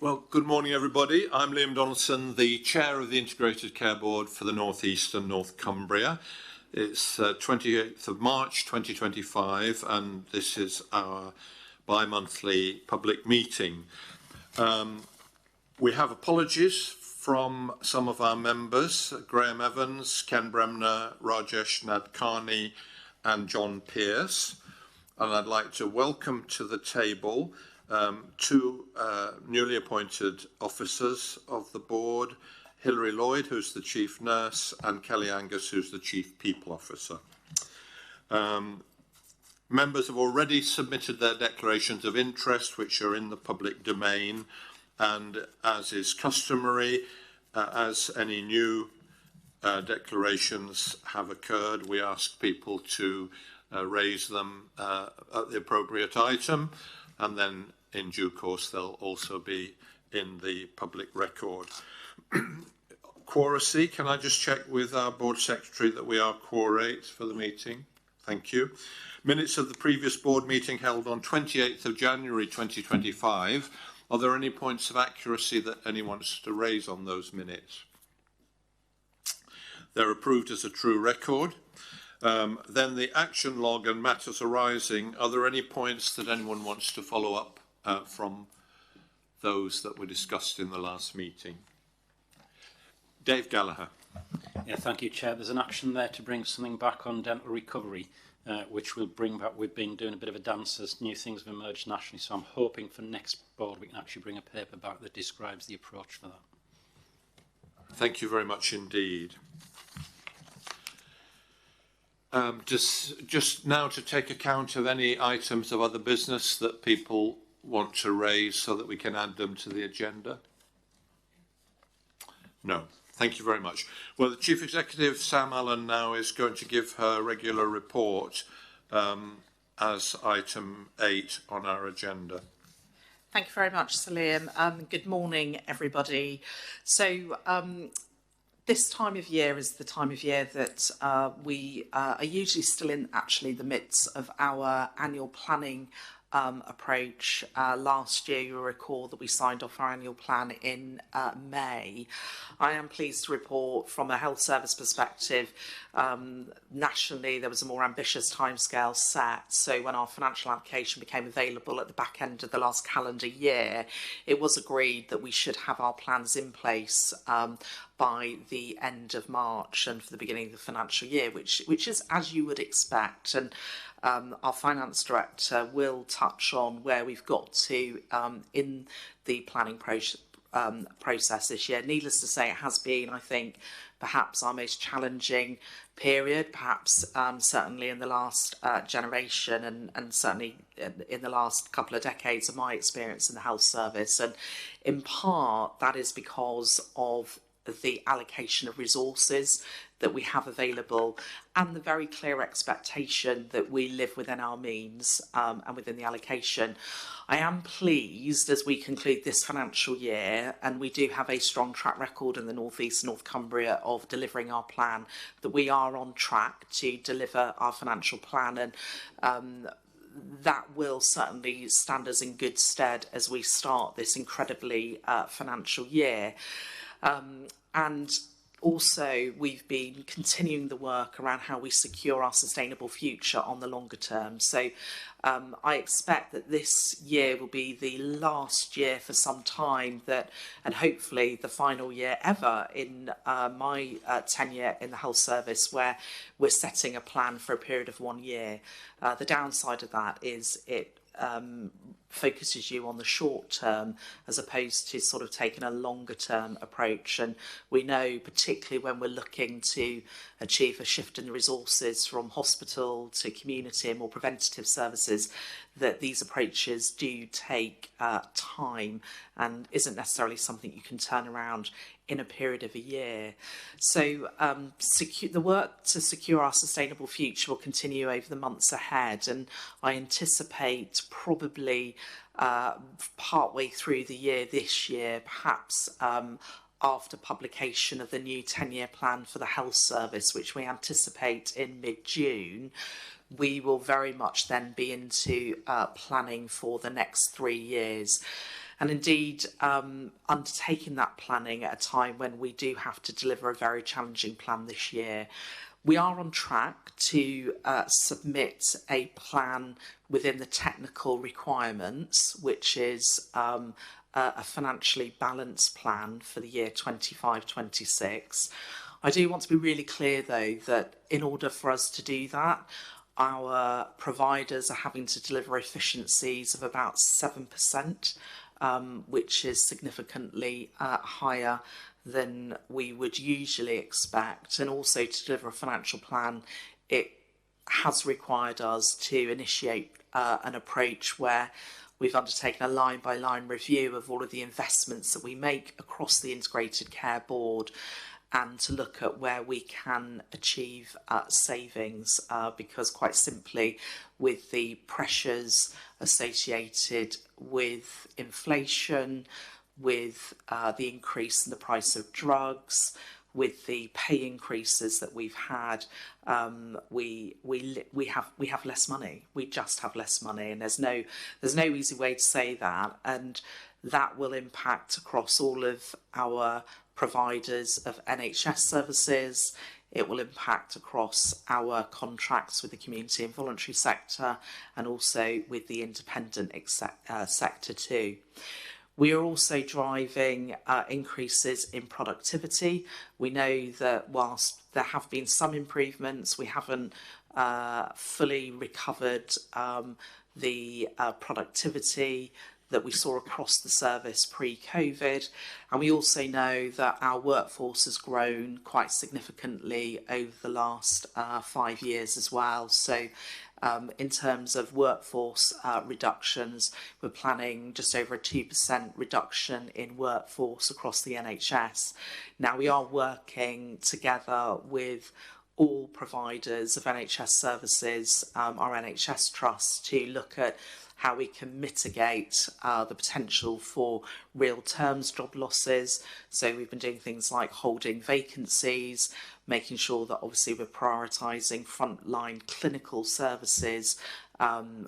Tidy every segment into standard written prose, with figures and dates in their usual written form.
Well, good morning, everybody. I'm Liam Donaldson, the Chair of the Integrated Care Board for the North East and North Cumbria. It's 28th of March 2025, and this is our bi-monthly public meeting. We have apologies from some of our members, Graham Evans, Ken Bremner, Rajesh Nadkarni, and John Pearce. And I'd like to welcome to the table two newly appointed officers of the board, Hilary Lloyd, who's the Chief Nurse, and Kelly Angus, who's the Chief People Officer. Members have already submitted their declarations of interest, which are in the public domain, and as is customary, as any new declarations have occurred, we ask people to raise them at the appropriate item, and then in due course they'll also be in the public record. Quoracy, can I just check with our board secretary that we are quorate for the meeting? Thank you. Minutes of the previous board meeting held on 28th of January 2025. Are there any points of accuracy that anyone wants to raise on those minutes? They're approved as a true record. Then the action log and matters arising. Are there any points that anyone wants to follow up from those that were discussed in the last meeting? Dave Gallagher. Yeah, thank you, Chair. There's an action there to bring something back on dental recovery, which will bring back. We've been doing a bit of a dance as new things have emerged nationally, so I'm hoping for next board we can actually bring a paper back that describes the approach for that. Thank you very much indeed. Just now to take account of any items of other business that people want to raise so that we can add them to the agenda? No. Thank you very much. Well, the Chief Executive, Sam Allen, now is going to give her regular report as item 8 on our agenda. Thank you very much, Sir Liam. Good morning, everybody. So, this time of year is the time of year that we are usually still in actually the midst of our annual planning approach. Last year, you'll recall that we signed off our annual plan in May. I am pleased to report from a health service perspective, nationally there was a more ambitious timescale set. So when our financial allocation became available at the back end of the last calendar year, it was agreed that we should have our plans in place by the end of March and for the beginning of the financial year, which is as you would expect. And our finance director will touch on where we've got to in the planning process this year. Needless to say, it has been, I think, perhaps our most challenging period, perhaps certainly in the last generation and certainly in the last couple of decades of my experience in the health service. And in part, that is because of the allocation of resources that we have available and the very clear expectation that we live within our means and within the allocation. I am pleased as we conclude this financial year, and we do have a strong track record in the North East and North Cumbria of delivering our plan, that we are on track to deliver our financial plan, and that will certainly stand us in good stead as we start this incredibly financial year. And also, we've been continuing the work around how we secure our sustainable future on the longer term. So I expect that this year will be the last year for some time that, and hopefully the final year ever in my tenure in the health service, where we're setting a plan for a period of 1 year. The downside of that is it focuses you on the short term as opposed to sort of taking a longer term approach. And we know, particularly when we're looking to achieve a shift in the resources from hospital to community and more preventative services, that these approaches do take time and isn't necessarily something you can turn around in a period of a year. So the work to secure our sustainable future will continue over the months ahead, and I anticipate probably partway through the year this year, perhaps after publication of the new 10-year plan for the health service, which we anticipate in mid-June, we will very much then be into planning for the next 3 years. and indeed undertaking that planning at a time when we do have to deliver a very challenging plan this year. We are on track to submit a plan within the technical requirements, which is a financially balanced plan for the year 25-26. I do want to be really clear, though, that in order for us to do that, our providers are having to deliver efficiencies of about 7%, which is significantly higher than we would usually expect. And also to deliver a financial plan, it has required us to initiate an approach where we've undertaken a line-by-line review of all of the investments that we make across the Integrated Care Board, and to look at where we can achieve savings, because quite simply, with the pressures associated with inflation, with the increase in the price of drugs, with the pay increases that we've had, we have less money. We just have less money, and there's no easy way to say that, and that will impact across all of our providers of NHS services. It will impact across our contracts with the community and voluntary sector, and also with the independent sector too. We are also driving increases in productivity. We know that whilst there have been some improvements, we haven't fully recovered the productivity that we saw across the service pre-COVID. And we also know that our workforce has grown quite significantly over the last 5 years as well. So in terms of workforce reductions, we're planning just over a 2% reduction in workforce across the NHS. Now, we are working together with all providers of NHS services, our NHS Trust, to look at how we can mitigate the potential for real terms job losses. So we've been doing things like holding vacancies, making sure that obviously we're prioritising frontline clinical services,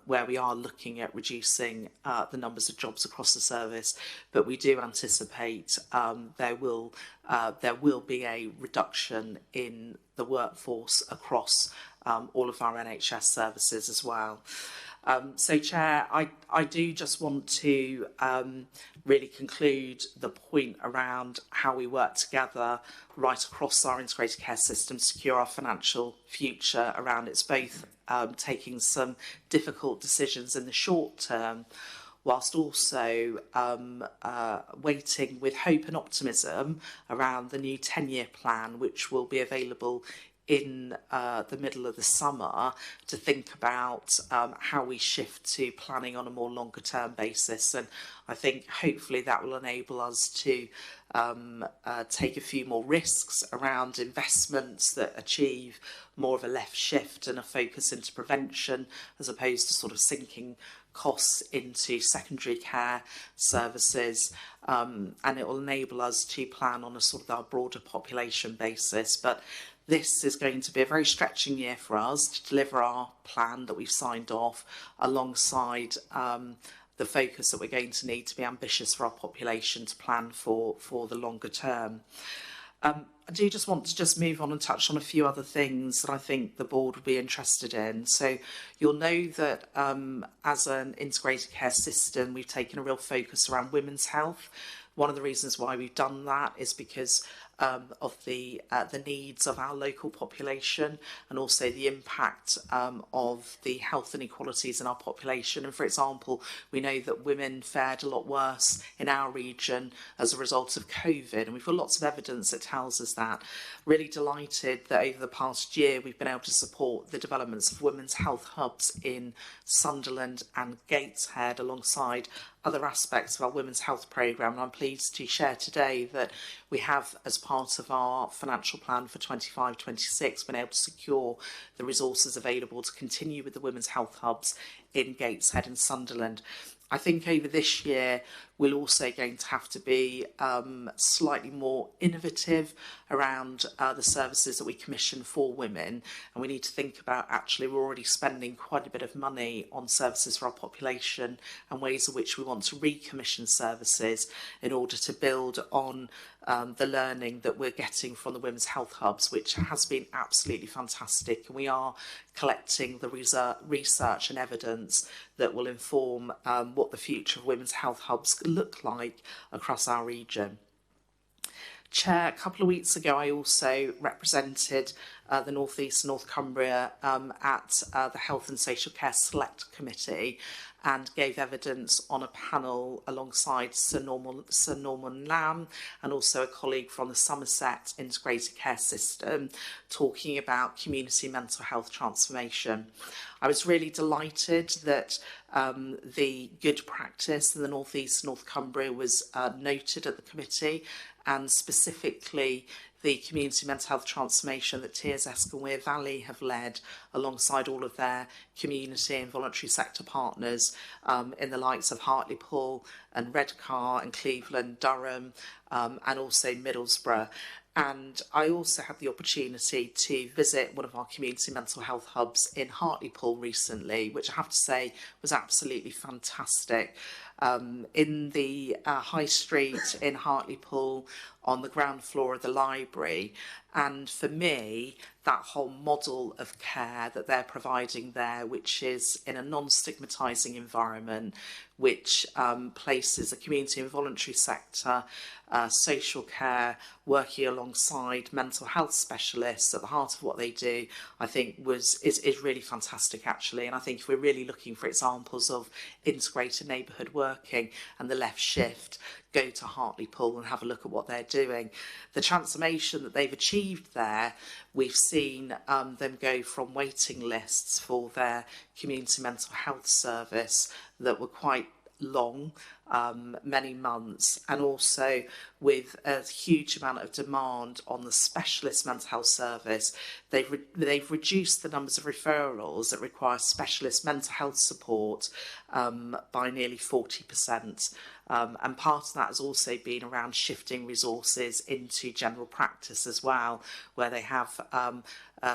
where we are looking at reducing the numbers of jobs across the service. But we do anticipate there will be a reduction in the workforce across all of our NHS services as well. So, Chair, I do just want to really conclude the point around how we work together right across our integrated care system to secure our financial future around it's both taking some difficult decisions in the short term, whilst also waiting with hope and optimism around the new 10-year plan, which will be available in the middle of the summer, to think about how we shift to planning on a more longer term basis. And I think hopefully that will enable us to take a few more risks around investments that achieve more of a left shift and a focus into prevention, as opposed to sort of sinking costs into secondary care services, and it will enable us to plan on a sort of our broader population basis. But this is going to be a very stretching year for us to deliver our plan that we've signed off, alongside the focus that we're going to need to be ambitious for our population to plan for the longer term. I do just want to move on and touch on a few other things that I think the board would be interested in. So you'll know that as an integrated care system, we've taken a real focus around women's health. One of the reasons why we've done that is because of the needs of our local population, and also the impact of the health inequalities in our population. And for example, we know that women fared a lot worse in our region as a result of COVID, and we've got lots of evidence that tells us that. Really delighted that over the past year we've been able to support the developments of women's health hubs in Sunderland and Gateshead, alongside other aspects of our women's health programme. And I'm pleased to share today that we have, as part of our financial plan for 25-26, been able to secure the resources available to continue with the women's health hubs in Gateshead and Sunderland. I think over this year we're also going to have to be slightly more innovative around the services that we commission for women, and we need to think about, actually, we're already spending quite a bit of money on services for our population, and ways in which we want to recommission services in order to build on the learning that we're getting from the Women's Health Hubs, which has been absolutely fantastic, and we are collecting the research and evidence that will inform what the future of Women's Health Hubs look like across our region. Chair, a couple of weeks ago I also represented the North East and North Cumbria at the Health and Social Care Select Committee, and gave evidence on a panel alongside Sir Norman Lamb and also a colleague from the Somerset Integrated Care System, talking about community mental health transformation. I was really delighted that the good practice in the North East and North Cumbria was noted at the committee, and specifically the community mental health transformation that Tears Esconweir Valley have led alongside all of their community and voluntary sector partners in the likes of Hartlepool and Redcar and Cleveland, Durham, and also Middlesbrough. And I also had the opportunity to visit one of our community mental health hubs in Hartlepool recently, which I have to say was absolutely fantastic. In the High Street in Hartlepool, on the ground floor of the library, and for me, that whole model of care that they're providing there, which is in a non-stigmatising environment, which places the community and voluntary sector, social care, working alongside mental health specialists at the heart of what they do, I think is really fantastic, actually. And I think if we're really looking for examples of integrated neighbourhood working and the left shift, go to Hartlepool and have a look at what they're doing. The transformation that they've achieved there, we've seen them go from waiting lists for their community mental health service that were quite long, many months, and also with a huge amount of demand on the specialist mental health service, they've reduced the numbers of referrals that require specialist mental health support by nearly 40%. And part of that has also been around shifting resources into general practice as well, where they have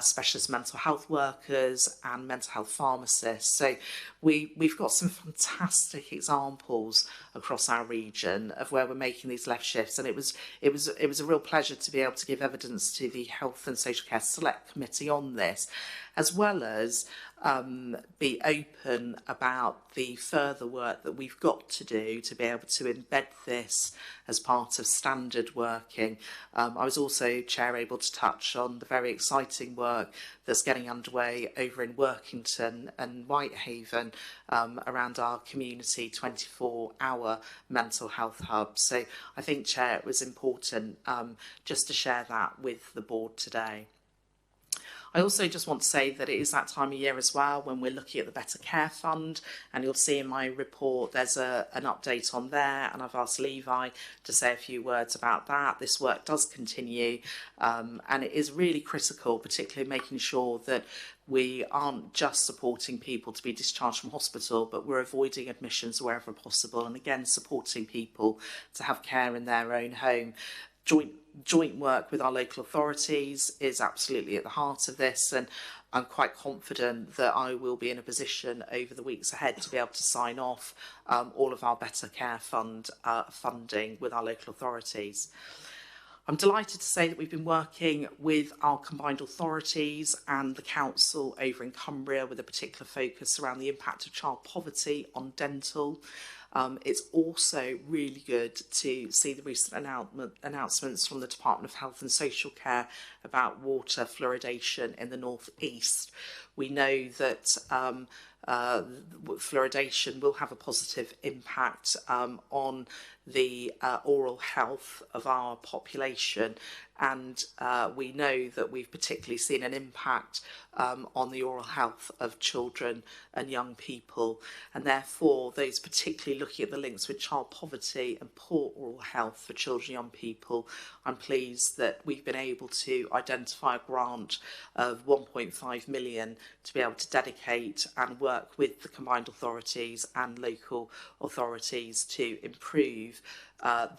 specialist mental health workers and mental health pharmacists. So we've got some fantastic examples across our region of where we're making these left shifts, and it was a real pleasure to be able to give evidence to the Health and Social Care Select Committee on this, as well as be open about the further work that we've got to do to be able to embed this as part of standard working. I was also, Chair, able to touch on the very exciting work that's getting underway over in Workington and Whitehaven around our community 24-hour mental health hub. So I think, Chair, it was important just to share that with the board today. I also just want to say that it is that time of year as well when we're looking at the Better Care Fund, and you'll see in my report there's an update on there, and I've asked Levi to say a few words about that. This work does continue, and it is really critical, particularly making sure that we aren't just supporting people to be discharged from hospital, but we're avoiding admissions wherever possible, and again supporting people to have care in their own home. Joint work with our local authorities is absolutely at the heart of this, and I'm quite confident that I will be in a position over the weeks ahead to be able to sign off all of our Better Care Fund funding with our local authorities. I'm delighted to say that we've been working with our combined authorities and the council over in Cumbria with a particular focus around the impact of child poverty on dental. It's also really good to see the recent announcements from the Department of Health and Social Care about water fluoridation in the North East. We know that fluoridation will have a positive impact on the oral health of our population, and we know that we've particularly seen an impact on the oral health of children and young people, and therefore those particularly looking at the links with child poverty and poor oral health for children and young people, I'm pleased that we've been able to identify a grant of 1.5 million to be able to dedicate and work with the combined authorities and local authorities to improve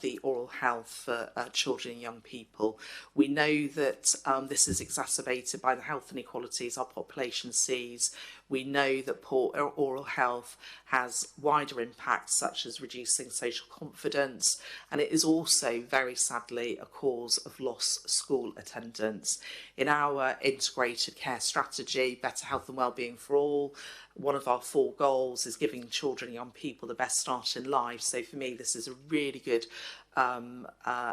the oral health for children and young people. We know that this is exacerbated by the health inequalities our population sees. We know that poor oral health has wider impacts such as reducing social confidence, and it is also very sadly a cause of lost school attendance. In our integrated care strategy, Better Health and Wellbeing for All, one of our 4 goals is giving children and young people the best start in life. So for me, this is a really good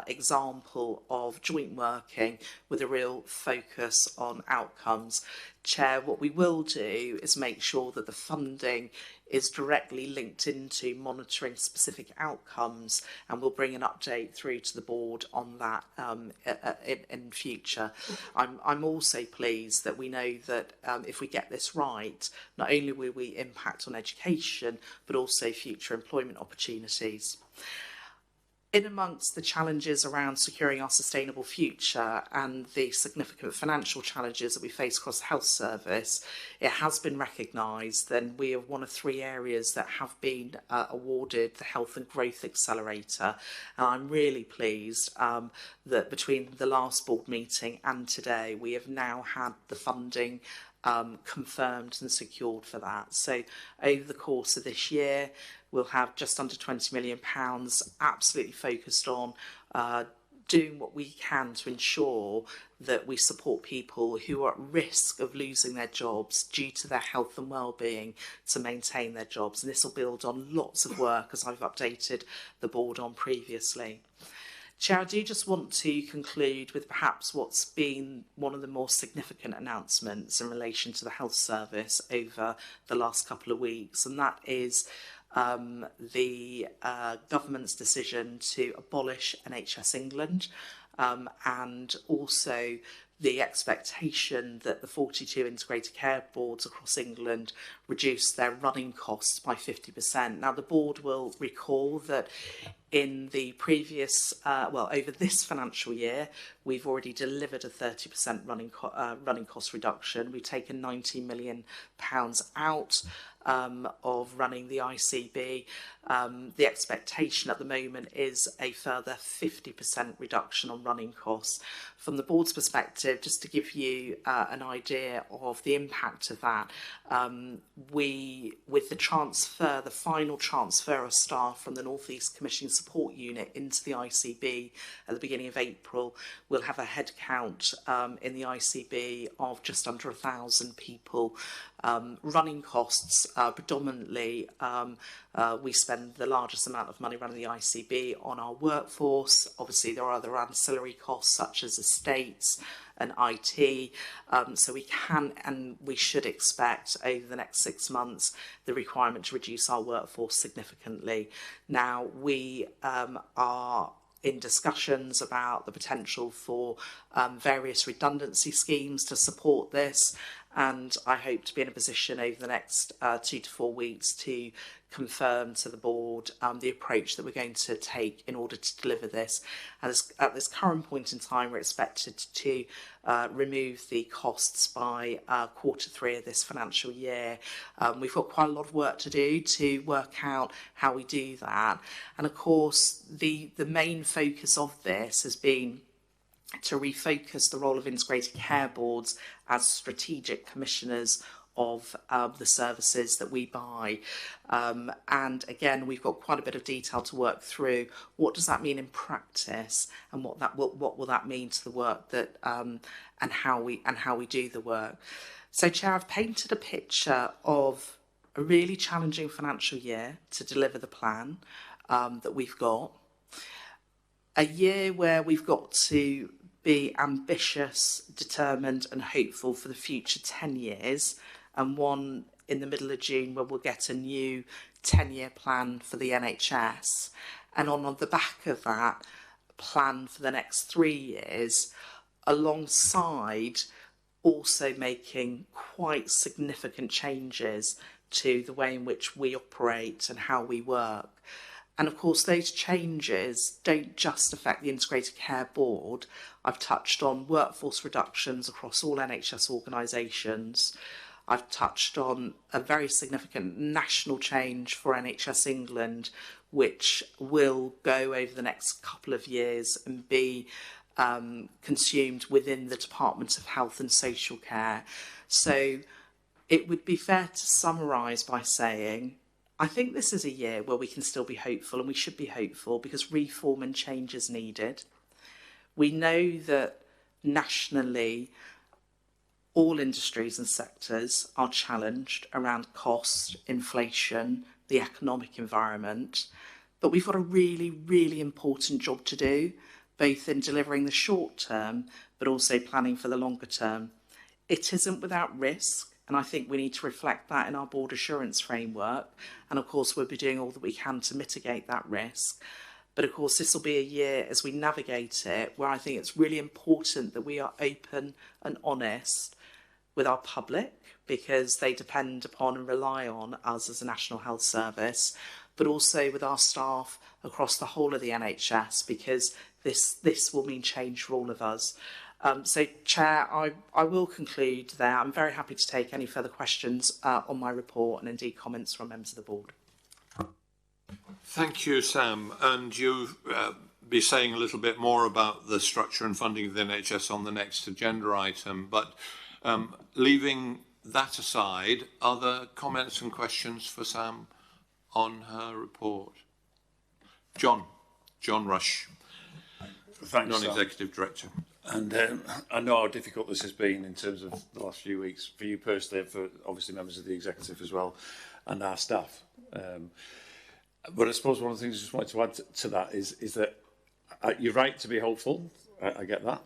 example of joint working with a real focus on outcomes. Chair, what we will do is make sure that the funding is directly linked into monitoring specific outcomes, and we'll bring an update through to the board on that in future. I'm also pleased that we know that if we get this right, not only will we impact on education, but also future employment opportunities. In amongst the challenges around securing our sustainable future and the significant financial challenges that we face across the health service, it has been recognised that we are one of 3 areas that have been awarded the Health and Growth Accelerator. And I'm really pleased that between the last board meeting and today, we have now had the funding confirmed and secured for that. So over the course of this year, we'll have just under £20 million absolutely focused on doing what we can to ensure that we support people who are at risk of losing their jobs due to their health and well-being to maintain their jobs. And this will build on lots of work, as I've updated the board on previously. Chair, I do just want to conclude with perhaps what's been one of the more significant announcements in relation to the health service over the last couple of weeks, and that is the government's decision to abolish NHS England, and also the expectation that the 42 integrated care boards across England reduce their running costs by 50%. Now, the board will recall that in the previous, over this financial year, we've already delivered a 30% running cost reduction. We've taken £19 million out of running the ICB. The expectation at the moment is a further 50% reduction on running costs. From the board's perspective, just to give you an idea of the impact of that, with the final transfer of staff from the North East Commissioning Support Unit into the ICB at the beginning of April, we'll have a head count in the ICB of just under 1,000 people. Running costs, predominantly, we spend the largest amount of money running the ICB on our workforce. Obviously, there are other ancillary costs such as estates and IT. So we can and we should expect over the next 6 months the requirement to reduce our workforce significantly. Now, we are in discussions about the potential for various redundancy schemes to support this, and I hope to be in a position over the next 2 to 4 weeks to confirm to the board the approach that we're going to take in order to deliver this. And at this current point in time, we're expected to remove the costs by Q3 of this financial year. We've got quite a lot of work to do to work out how we do that. And of course, the main focus of this has been to refocus the role of integrated care boards as strategic commissioners of the services that we buy. And again, we've got quite a bit of detail to work through. What does that mean in practice, and what will that mean to the work that and how we do the work? So, Chair, I've painted a picture of a really challenging financial year to deliver the plan that we've got. A year where we've got to be ambitious, determined and hopeful for the future 10 years, and one in the middle of June where we'll get a new 10-year plan for the NHS. And on the back of that, plan for the next 3 years, alongside also making quite significant changes to the way in which we operate and how we work. And of course, those changes don't just affect the Integrated Care Board. I've touched on workforce reductions across all NHS organisations. I've touched on a very significant national change for NHS England, which will go over the next couple of years and be consumed within the Department of Health and Social Care. So it would be fair to summarise by saying, I think this is a year where we can still be hopeful, and we should be hopeful because reform and change is needed. We know that nationally, all industries and sectors are challenged around cost, inflation, the economic environment, but we've got a really, really important job to do, both in delivering the short term, but also planning for the longer term. It isn't without risk, and I think we need to reflect that in our board assurance framework. And of course, we'll be doing all that we can to mitigate that risk. But of course, this will be a year as we navigate it, where I think it's really important that we are open and honest with our public, because they depend upon and rely on us as a National Health Service, but also with our staff across the whole of the NHS, because this will mean change for all of us. So, Chair, I will conclude there. I'm very happy to take any further questions on my report and indeed comments from members of the board. Thank you, Sam. And you'll be saying a little bit more about the structure and funding of the NHS on the next agenda item. But leaving that aside, other comments and questions for Sam on her report? John Rush, Thanks, Non-Executive Director. And I know how difficult this has been in terms of the last few weeks, for you personally, for obviously members of the executive as well, and our staff. But I suppose one of the things I just wanted to add to that is that you're right to be hopeful. I get that.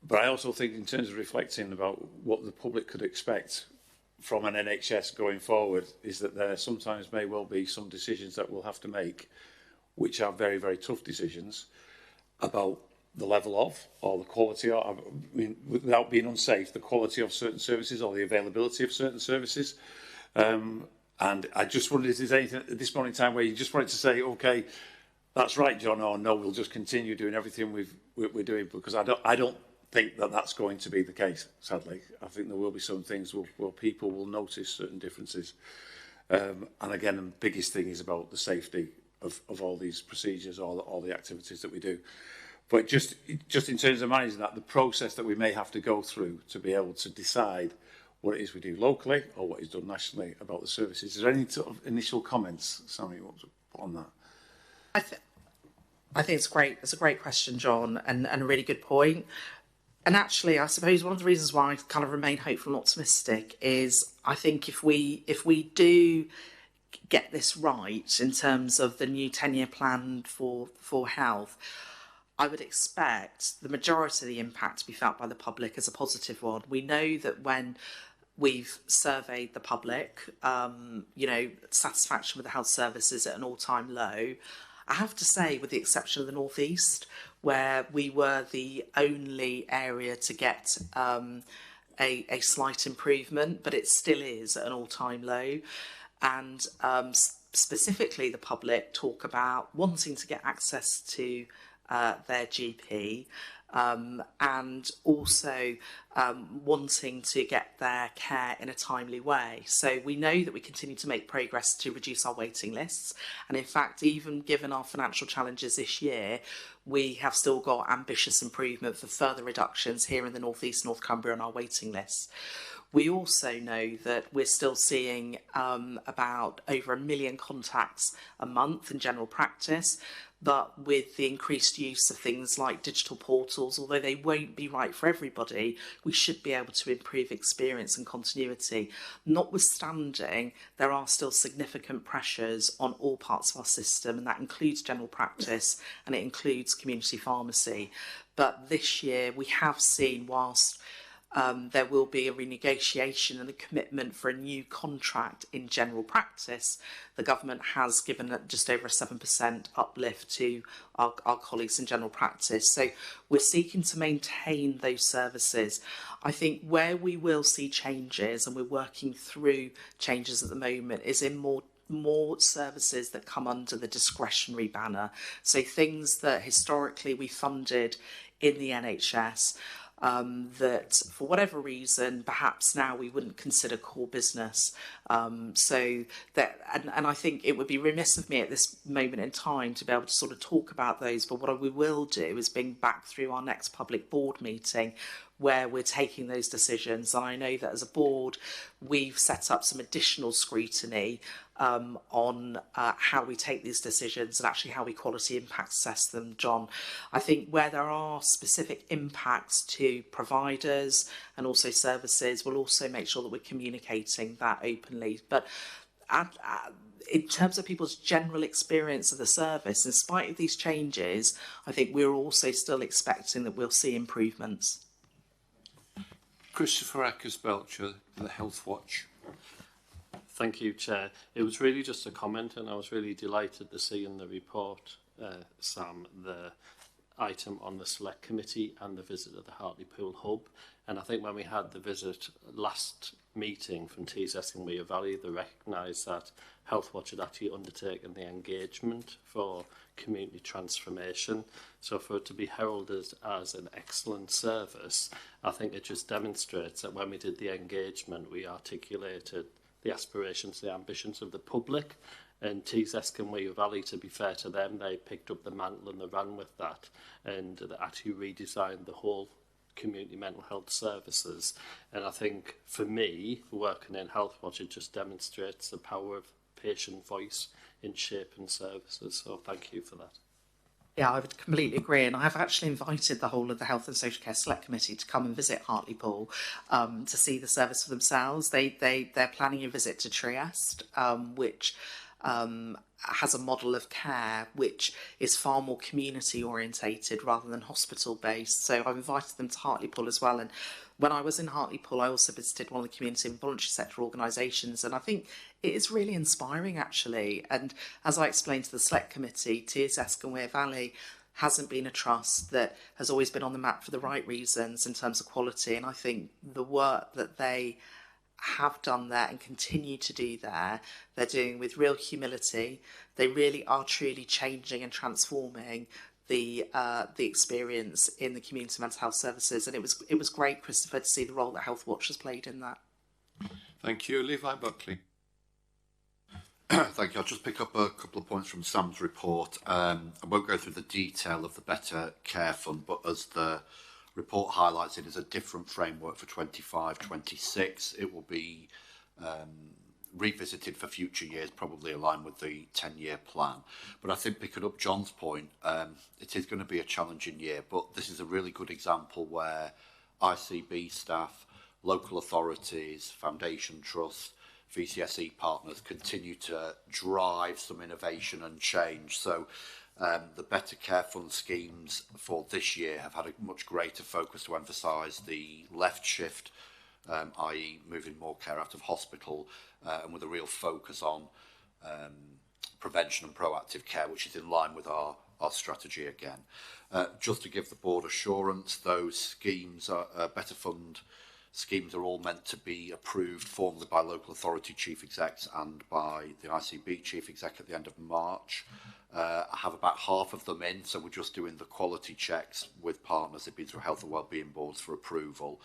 But I also think, in terms of reflecting about what the public could expect from an NHS going forward, is that there sometimes may well be some decisions that we'll have to make, which are very, very tough decisions about the level of, or the quality of, I mean, without being unsafe, the quality of certain services or the availability of certain services. And I just wondered if there's anything at this moment in time where you just wanted to say, okay, that's right, John, or no, we'll just continue doing everything we're doing, because I don't think that that's going to be the case, sadly. I think there will be some things where people will notice certain differences. And again, the biggest thing is about the safety of all these procedures, all the activities that we do. But just in terms of managing that, the process that we may have to go through to be able to decide what it is we do locally or what is done nationally about the services. Is there any sort of initial comments, Sammy, you want to put on that? I think it's great. It's a great question, John, and a really good point. And actually, I suppose one of the reasons why I kind of remain hopeful and optimistic is I think if we do get this right in terms of the new 10-year plan for health, I would expect the majority of the impact to be felt by the public as a positive one. We know that when we've surveyed the public, satisfaction with the health services at an all-time low. I have to say, with the exception of the North East, where we were the only area to get a slight improvement, but it still is at an all-time low. And specifically, the public talk about wanting to get access to their GP, and also wanting to get their care in a timely way. So we know that we continue to make progress to reduce our waiting lists. And in fact, even given our financial challenges this year, we have still got ambitious improvement for further reductions here in the North East, North Cumbria on our waiting lists. We also know that we're still seeing about over 1 million contacts a month in general practice, but with the increased use of things like digital portals, although they won't be right for everybody, we should be able to improve experience and continuity. Notwithstanding, there are still significant pressures on all parts of our system, and that includes general practice and it includes community pharmacy. But this year we have seen, whilst there will be a renegotiation and a commitment for a new contract in general practice. The government has given just over a 7% uplift to our colleagues in general practice. So we're seeking to maintain those services. I think where we will see changes, and we're working through changes at the moment, is in more services that come under the discretionary banner. So things that historically we funded in the NHS, that for whatever reason, perhaps now we wouldn't consider core business. So that, and I think it would be remiss of me at this moment in time to be able to sort of talk about those, but what we will do is bring back through our next public board meeting where we're taking those decisions. And I know that as a board, we've set up some additional scrutiny on how we take these decisions and actually how we quality impact assess them, John. I think where there are specific impacts to providers and also services, we'll also make sure that we're communicating that openly. But in terms of people's general experience of the service, in spite of these changes, I think we're also still expecting that we'll see improvements. Christopher Eckers-Belcher, the Health Watch. Thank you, Chair. It was really just a comment, and I was really delighted to see in the report, Sam, the item on the Select Committee and the visit of the Hartlepool Hub. And I think when we had the visit last meeting from TSS in Weir Valley, they recognised that Health Watch had actually undertaken the engagement for community transformation. So for it to be heralded as an excellent service, I think it just demonstrates that when we did the engagement, we articulated the aspirations, the ambitions of the public. And TSS and Weir Valley, to be fair to them, they picked up the mantle and they ran with that, and they actually redesigned the whole community mental health services. And I think for me, working in Health Watch, it just demonstrates the power of patient voice in shaping services. So thank you for that. Yeah, I would completely agree, and I've actually invited the whole of the Health and Social Care Select Committee to come and visit Hartlepool to see the service for themselves. They're planning a visit to Trieste, which has a model of care which is far more community orientated rather than hospital based. So I've invited them to Hartlepool as well. And when I was in Hartlepool, I also visited one of the community and voluntary sector organisations, and I think it is really inspiring actually. And as I explained to the Select Committee, TSS and Weir Valley hasn't been a trust that has always been on the map for the right reasons in terms of quality. And I think the work that they have done there and continue to do there, they're doing with real humility. They really are truly changing and transforming the experience in the community mental health services, and it was great, Christopher, to see the role that Health Watch has played in that. Thank you. Levi Buckley. Thank you. I'll just pick up a couple of points from Sam's report. I won't go through the detail of the Better Care Fund, but as the report highlights, it is a different framework for 25-26. It will be revisited for future years, probably aligned with the 10-year plan. But I think, picking up John's point, it is going to be a challenging year, but this is a really good example where ICB staff, local authorities, foundation trusts, VCSE partners continue to drive some innovation and change. So the Better Care Fund schemes for this year have had a much greater focus to emphasise the left shift, i.e. moving more care out of hospital, and with a real focus on prevention and proactive care, which is in line with our strategy again. Just to give the board assurance, those schemes, Better Fund schemes, are all meant to be approved formally by local authority chief execs and by the ICB chief exec at the end of March. I have about half of them in, so we're just doing the quality checks with partners. They've been through health and wellbeing boards for approval.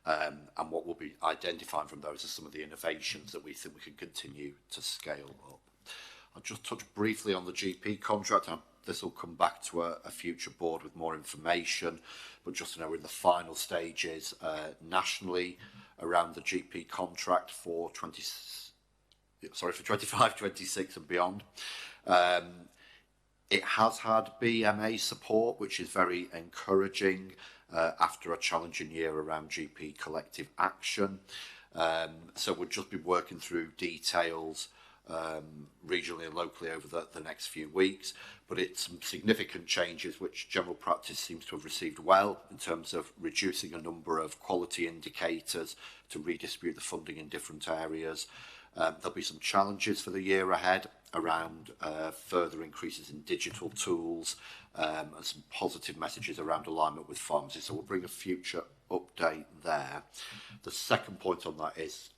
And what we'll be identifying from those are some of the innovations that we think we can continue to scale up. I'll just touch briefly on the GP contract. This will come back to a future board with more information, but just to know, we're in the final stages nationally around the GP contract for 25, 26 and beyond. It has had BMA support, which is very encouraging after a challenging year around GP collective action. So we'll just be working through details regionally and locally over the next few weeks. But it's some significant changes which general practice seems to have received well, in terms of reducing a number of quality indicators to redistribute the funding in different areas. There'll be some challenges for the year ahead around further increases in digital tools, and some positive messages around alignment with pharmacy. So we'll bring a future update there. The second point on that is,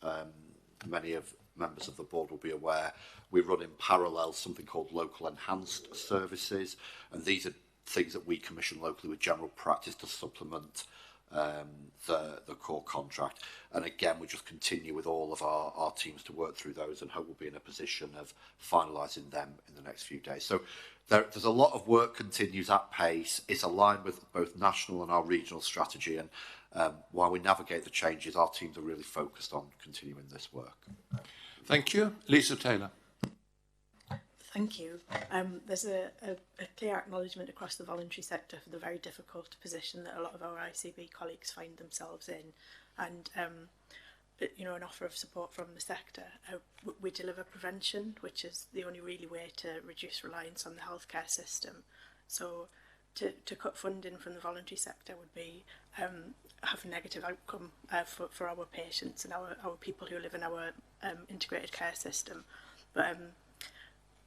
many of members of the board will be aware, we run in parallel something called local enhanced services, and these are things that we commission locally with general practice to supplement the core contract. And again, we just continue with all of our teams to work through those, and hope we'll be in a position of finalising them in the next few days. So there's a lot of work continues at pace. It's aligned with both national and our regional strategy, and while we navigate the changes, our teams are really focused on continuing this work. Thank you. Lisa Taylor. Thank you. There's a clear acknowledgement across the voluntary sector for the very difficult position that a lot of our ICB colleagues find themselves in, and you know, an offer of support from the sector. We deliver prevention, which is the only really way to reduce reliance on the healthcare system. So to cut funding from the voluntary sector would be have a negative outcome for our patients and our people who live in our integrated care system. But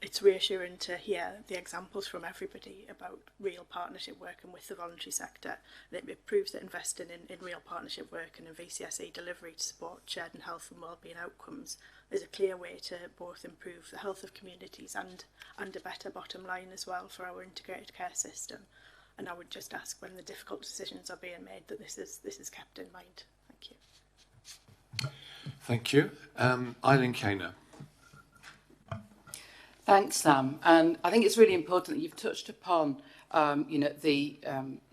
it's reassuring to hear the examples from everybody about real partnership working with the voluntary sector. And it proves that investing in real partnership work and in VCSE delivery to support shared and health and wellbeing outcomes is a clear way to both improve the health of communities and a better bottom line as well for our integrated care system. And I would just ask, when the difficult decisions are being made, that this is kept in mind. Thank you. Thank you. Eileen Kaner. Thanks, Sam. And I think it's really important that you've touched upon, you know, the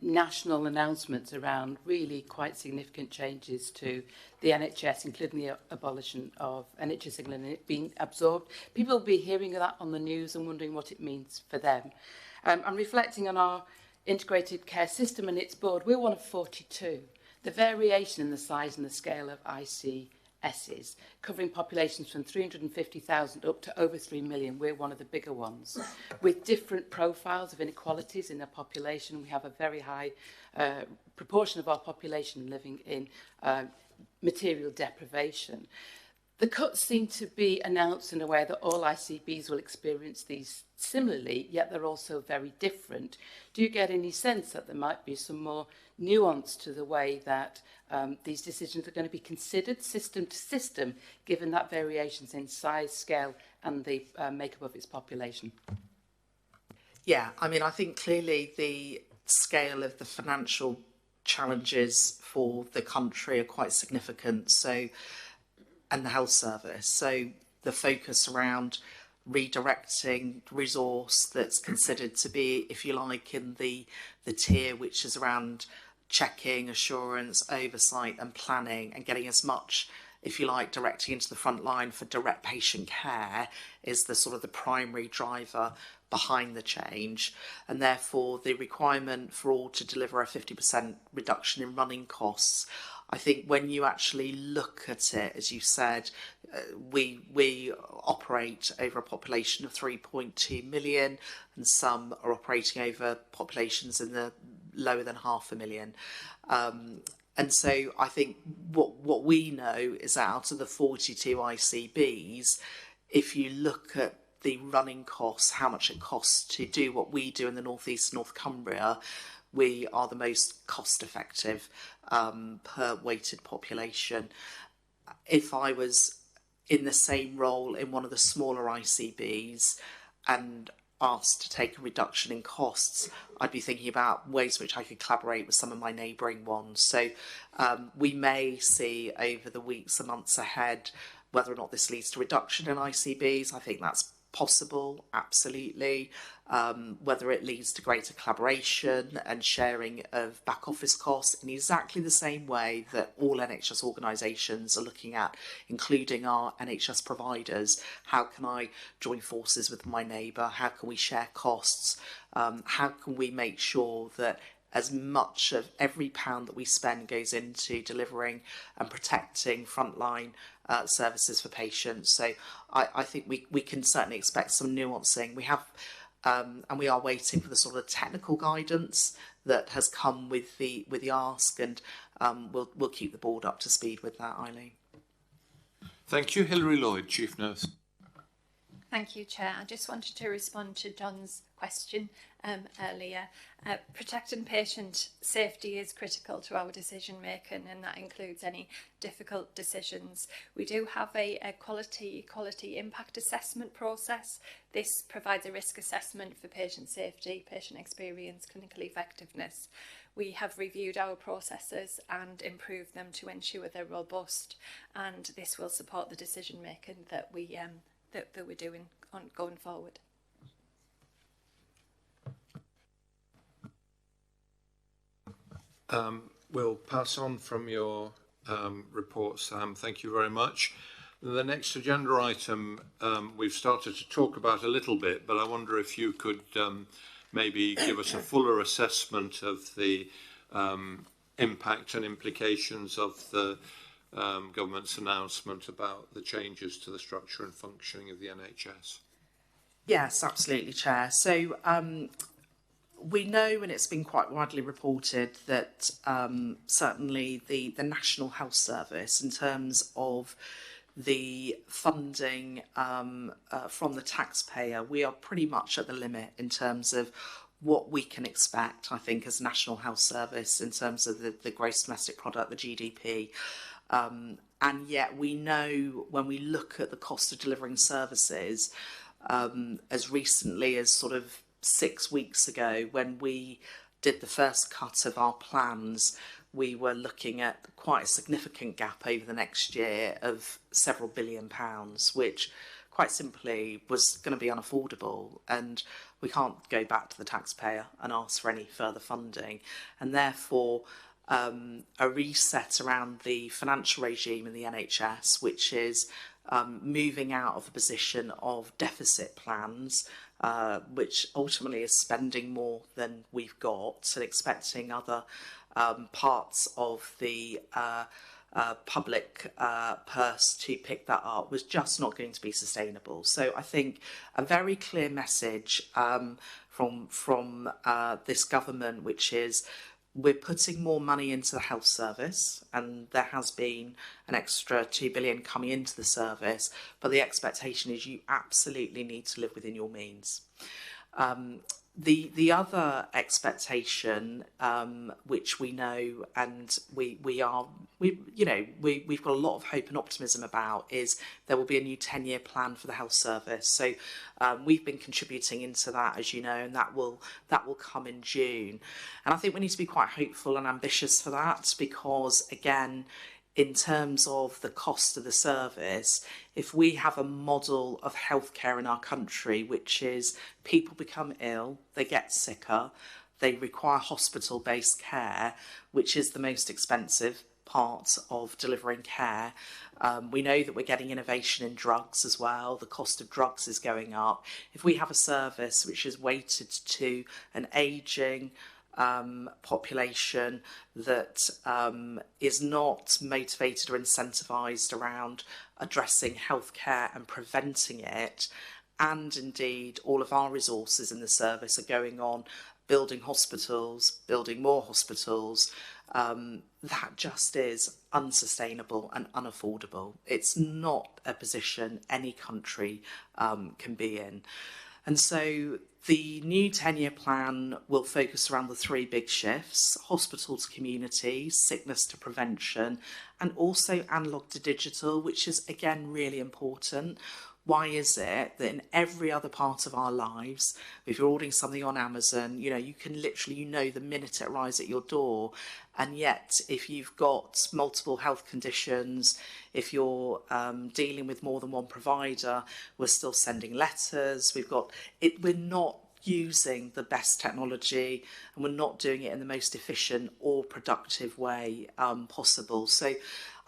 national announcements around really quite significant changes to the NHS, including the abolition of NHS England and it being absorbed. People will be hearing that on the news and wondering what it means for them. I'm reflecting on our integrated care system and its board. We're one of 42. The variation in the size and the scale of ICSs, covering populations from 350,000 up to over 3 million. We're one of the bigger ones. With different profiles of inequalities in the population, we have a very high proportion of our population living in material deprivation. The cuts seem to be announced in a way that all ICBs will experience these similarly, yet they're also very different. Do you get any sense that there might be some more nuance to the way that these decisions are going to be considered system to system, given that variations in size, scale and the makeup of its population? Yeah, I mean, I think clearly the scale of the financial challenges for the country are quite significant. So, and the health service. So the focus around redirecting resource that's considered to be, if you like, in the tier which is around checking, assurance, oversight and planning, and getting as much, if you like, directing into the front line for direct patient care is the sort of the primary driver behind the change. And therefore the requirement for all to deliver a 50% reduction in running costs, I think when you actually look at it, as you said, we operate over a population of 3.2 million, and some are operating over populations in the lower than 500,000. And so I think what we know is that out of the 42 ICBs, if you look at the running costs, how much it costs to do what we do in the North East, North Cumbria, we are the most cost effective per weighted population. If I was in the same role in one of the smaller ICBs and asked to take a reduction in costs, I'd be thinking about ways in which I could collaborate with some of my neighbouring ones. So we may see over the weeks and months ahead whether or not this leads to reduction in ICBs. I think that's possible, absolutely. Whether it leads to greater collaboration and sharing of back office costs in exactly the same way that all NHS organisations are looking at, including our NHS providers. How can I join forces with my neighbour? How can we share costs? How can we make sure that as much of every pound that we spend goes into delivering and protecting frontline services for patients. So I think we can certainly expect some nuancing. We have, and we are waiting for the sort of technical guidance that has come with the ask, and we'll keep the board up to speed with that, Eileen. Thank you. Hilary Lloyd, Chief Nurse. Thank you, Chair. I just wanted to respond to John's question earlier. Protecting patient safety is critical to our decision making, and that includes any difficult decisions. We do have a quality impact assessment process. This provides a risk assessment for patient safety, patient experience, clinical effectiveness. We have reviewed our processes and improved them to ensure they're robust, and this will support the decision making that we're doing going forward. We'll pass on from your report, Sam. Thank you very much. The next agenda item we've started to talk about a little bit, but I wonder if you could maybe give us a fuller assessment of the impact and implications of the government's announcement about the changes to the structure and functioning of the NHS. Yes, absolutely, Chair. So we know, and it's been quite widely reported, that certainly the National Health Service, in terms of the funding from the taxpayer, we are pretty much at the limit in terms of what we can expect, I think, as National Health Service in terms of the gross domestic product, the GDP. And yet we know, when we look at the cost of delivering services, as recently as sort of 6 weeks ago, when we did the first cut of our plans, we were looking at quite a significant gap over the next year of several £billion, which quite simply was going to be unaffordable, and we can't go back to the taxpayer and ask for any further funding. And therefore a reset around the financial regime in the NHS, which is moving out of a position of deficit plans, which ultimately is spending more than we've got, and expecting other parts of the public purse to pick that up, was just not going to be sustainable. So I think a very clear message from this government, which is we're putting more money into the health service, and there has been an extra £2 billion coming into the service, but the expectation is you absolutely need to live within your means. The other expectation, which we know, and we've got a lot of hope and optimism about, is there will be a new 10-year plan for the health service. So we've been contributing into that, as you know, and that will come in June. And I think we need to be quite hopeful and ambitious for that, because again, in terms of the cost of the service, if we have a model of healthcare in our country, which is people become ill, they get sicker, they require hospital-based care, which is the most expensive part of delivering care. We know that we're getting innovation in drugs as well. The cost of drugs is going up. If we have a service which is weighted to an ageing population that is not motivated or incentivised around addressing healthcare and preventing it, and indeed all of our resources in the service are going on building hospitals, building more hospitals, that just is unsustainable and unaffordable. It's not a position any country can be in. And so the new 10-year plan will focus around the three big shifts: hospital to community, sickness to prevention, and also analogue to digital, which is, again, really important. Why is it that in every other part of our lives, if you're ordering something on Amazon, you can literally, the minute it arrives at your door, and yet if you've got multiple health conditions, if you're dealing with more than one provider, we're still sending letters, we're not using the best technology, and we're not doing it in the most efficient or productive way possible. So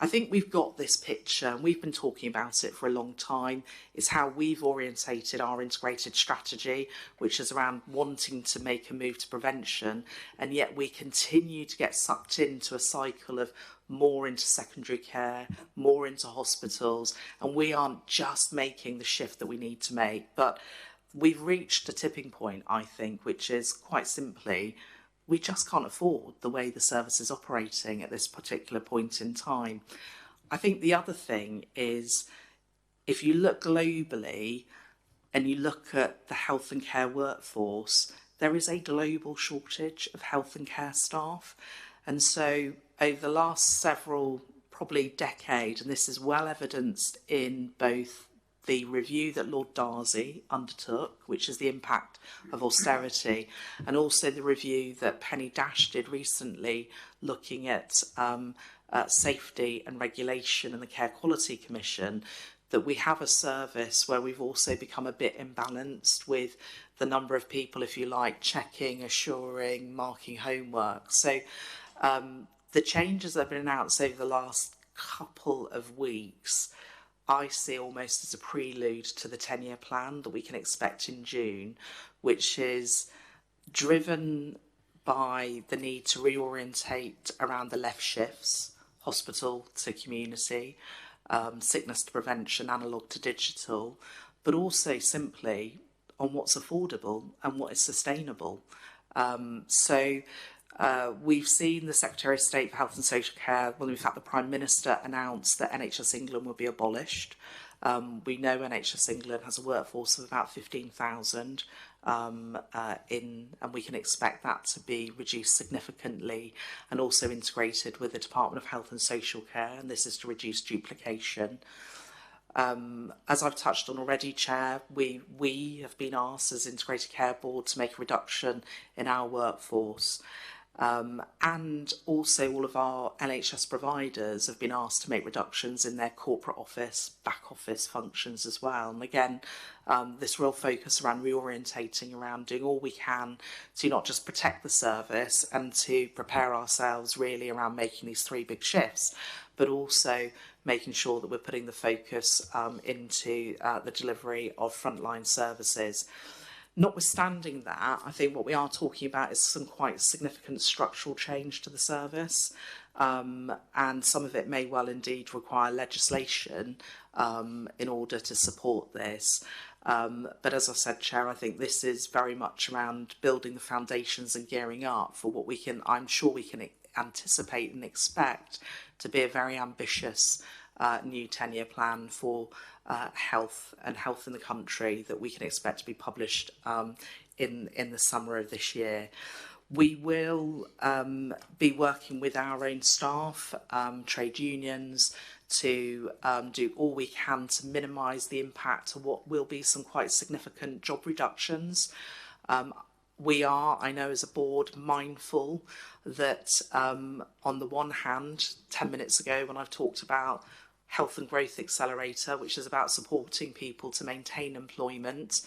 I think we've got this picture, and we've been talking about it for a long time. It's how we've orientated our integrated strategy, which is around wanting to make a move to prevention, and yet we continue to get sucked into a cycle of more into secondary care, more into hospitals, and we aren't just making the shift that we need to make. But we've reached a tipping point, I think, which is quite simply, we just can't afford the way the service is operating at this particular point in time. I think the other thing is, if you look globally and you look at the health and care workforce, there is a global shortage of health and care staff. And so over the last several, probably decade, and this is well evidenced in both the review that Lord Darcy undertook, which is the impact of austerity, and also the review that Penny Dash did recently, looking at safety and regulation and the Care Quality Commission, that we have a service where we've also become a bit imbalanced with the number of people, if you like, checking, assuring, marking homework. So the changes that have been announced over the last couple of weeks, I see almost as a prelude to the 10-year plan that we can expect in June, which is driven by the need to reorientate around the left shifts, hospital to community, sickness to prevention, analogue to digital, but also simply on what's affordable and what is sustainable. We've seen the Secretary of State for Health and Social Care, well, in fact, the Prime Minister announced that NHS England will be abolished. We know NHS England has a workforce of about 15,000 and we can expect that to be reduced significantly and also integrated with the Department of Health and Social Care, and this is to reduce duplication. As I've touched on already, Chair, we have been asked as Integrated Care Board to make a reduction in our workforce. And also all of our NHS providers have been asked to make reductions in their corporate office, back office functions as well. And again, this real focus around reorientating, around doing all we can to not just protect the service and to prepare ourselves really around making these three big shifts, but also making sure that we're putting the focus into the delivery of frontline services. Notwithstanding that, I think what we are talking about is some quite significant structural change to the service, and some of it may well indeed require legislation in order to support this. But as I said, Chair, I think this is very much around building the foundations and gearing up for what we can, I'm sure we can anticipate and expect to be a very ambitious new 10-year plan for health in the country that we can expect to be published in the summer of this year. We will be working with our own staff, trade unions, to do all we can to minimise the impact of what will be some quite significant job reductions. We are, I know as a board, mindful that on the one hand, 10 minutes ago when I've talked about Health and Growth Accelerator, which is about supporting people to maintain employment,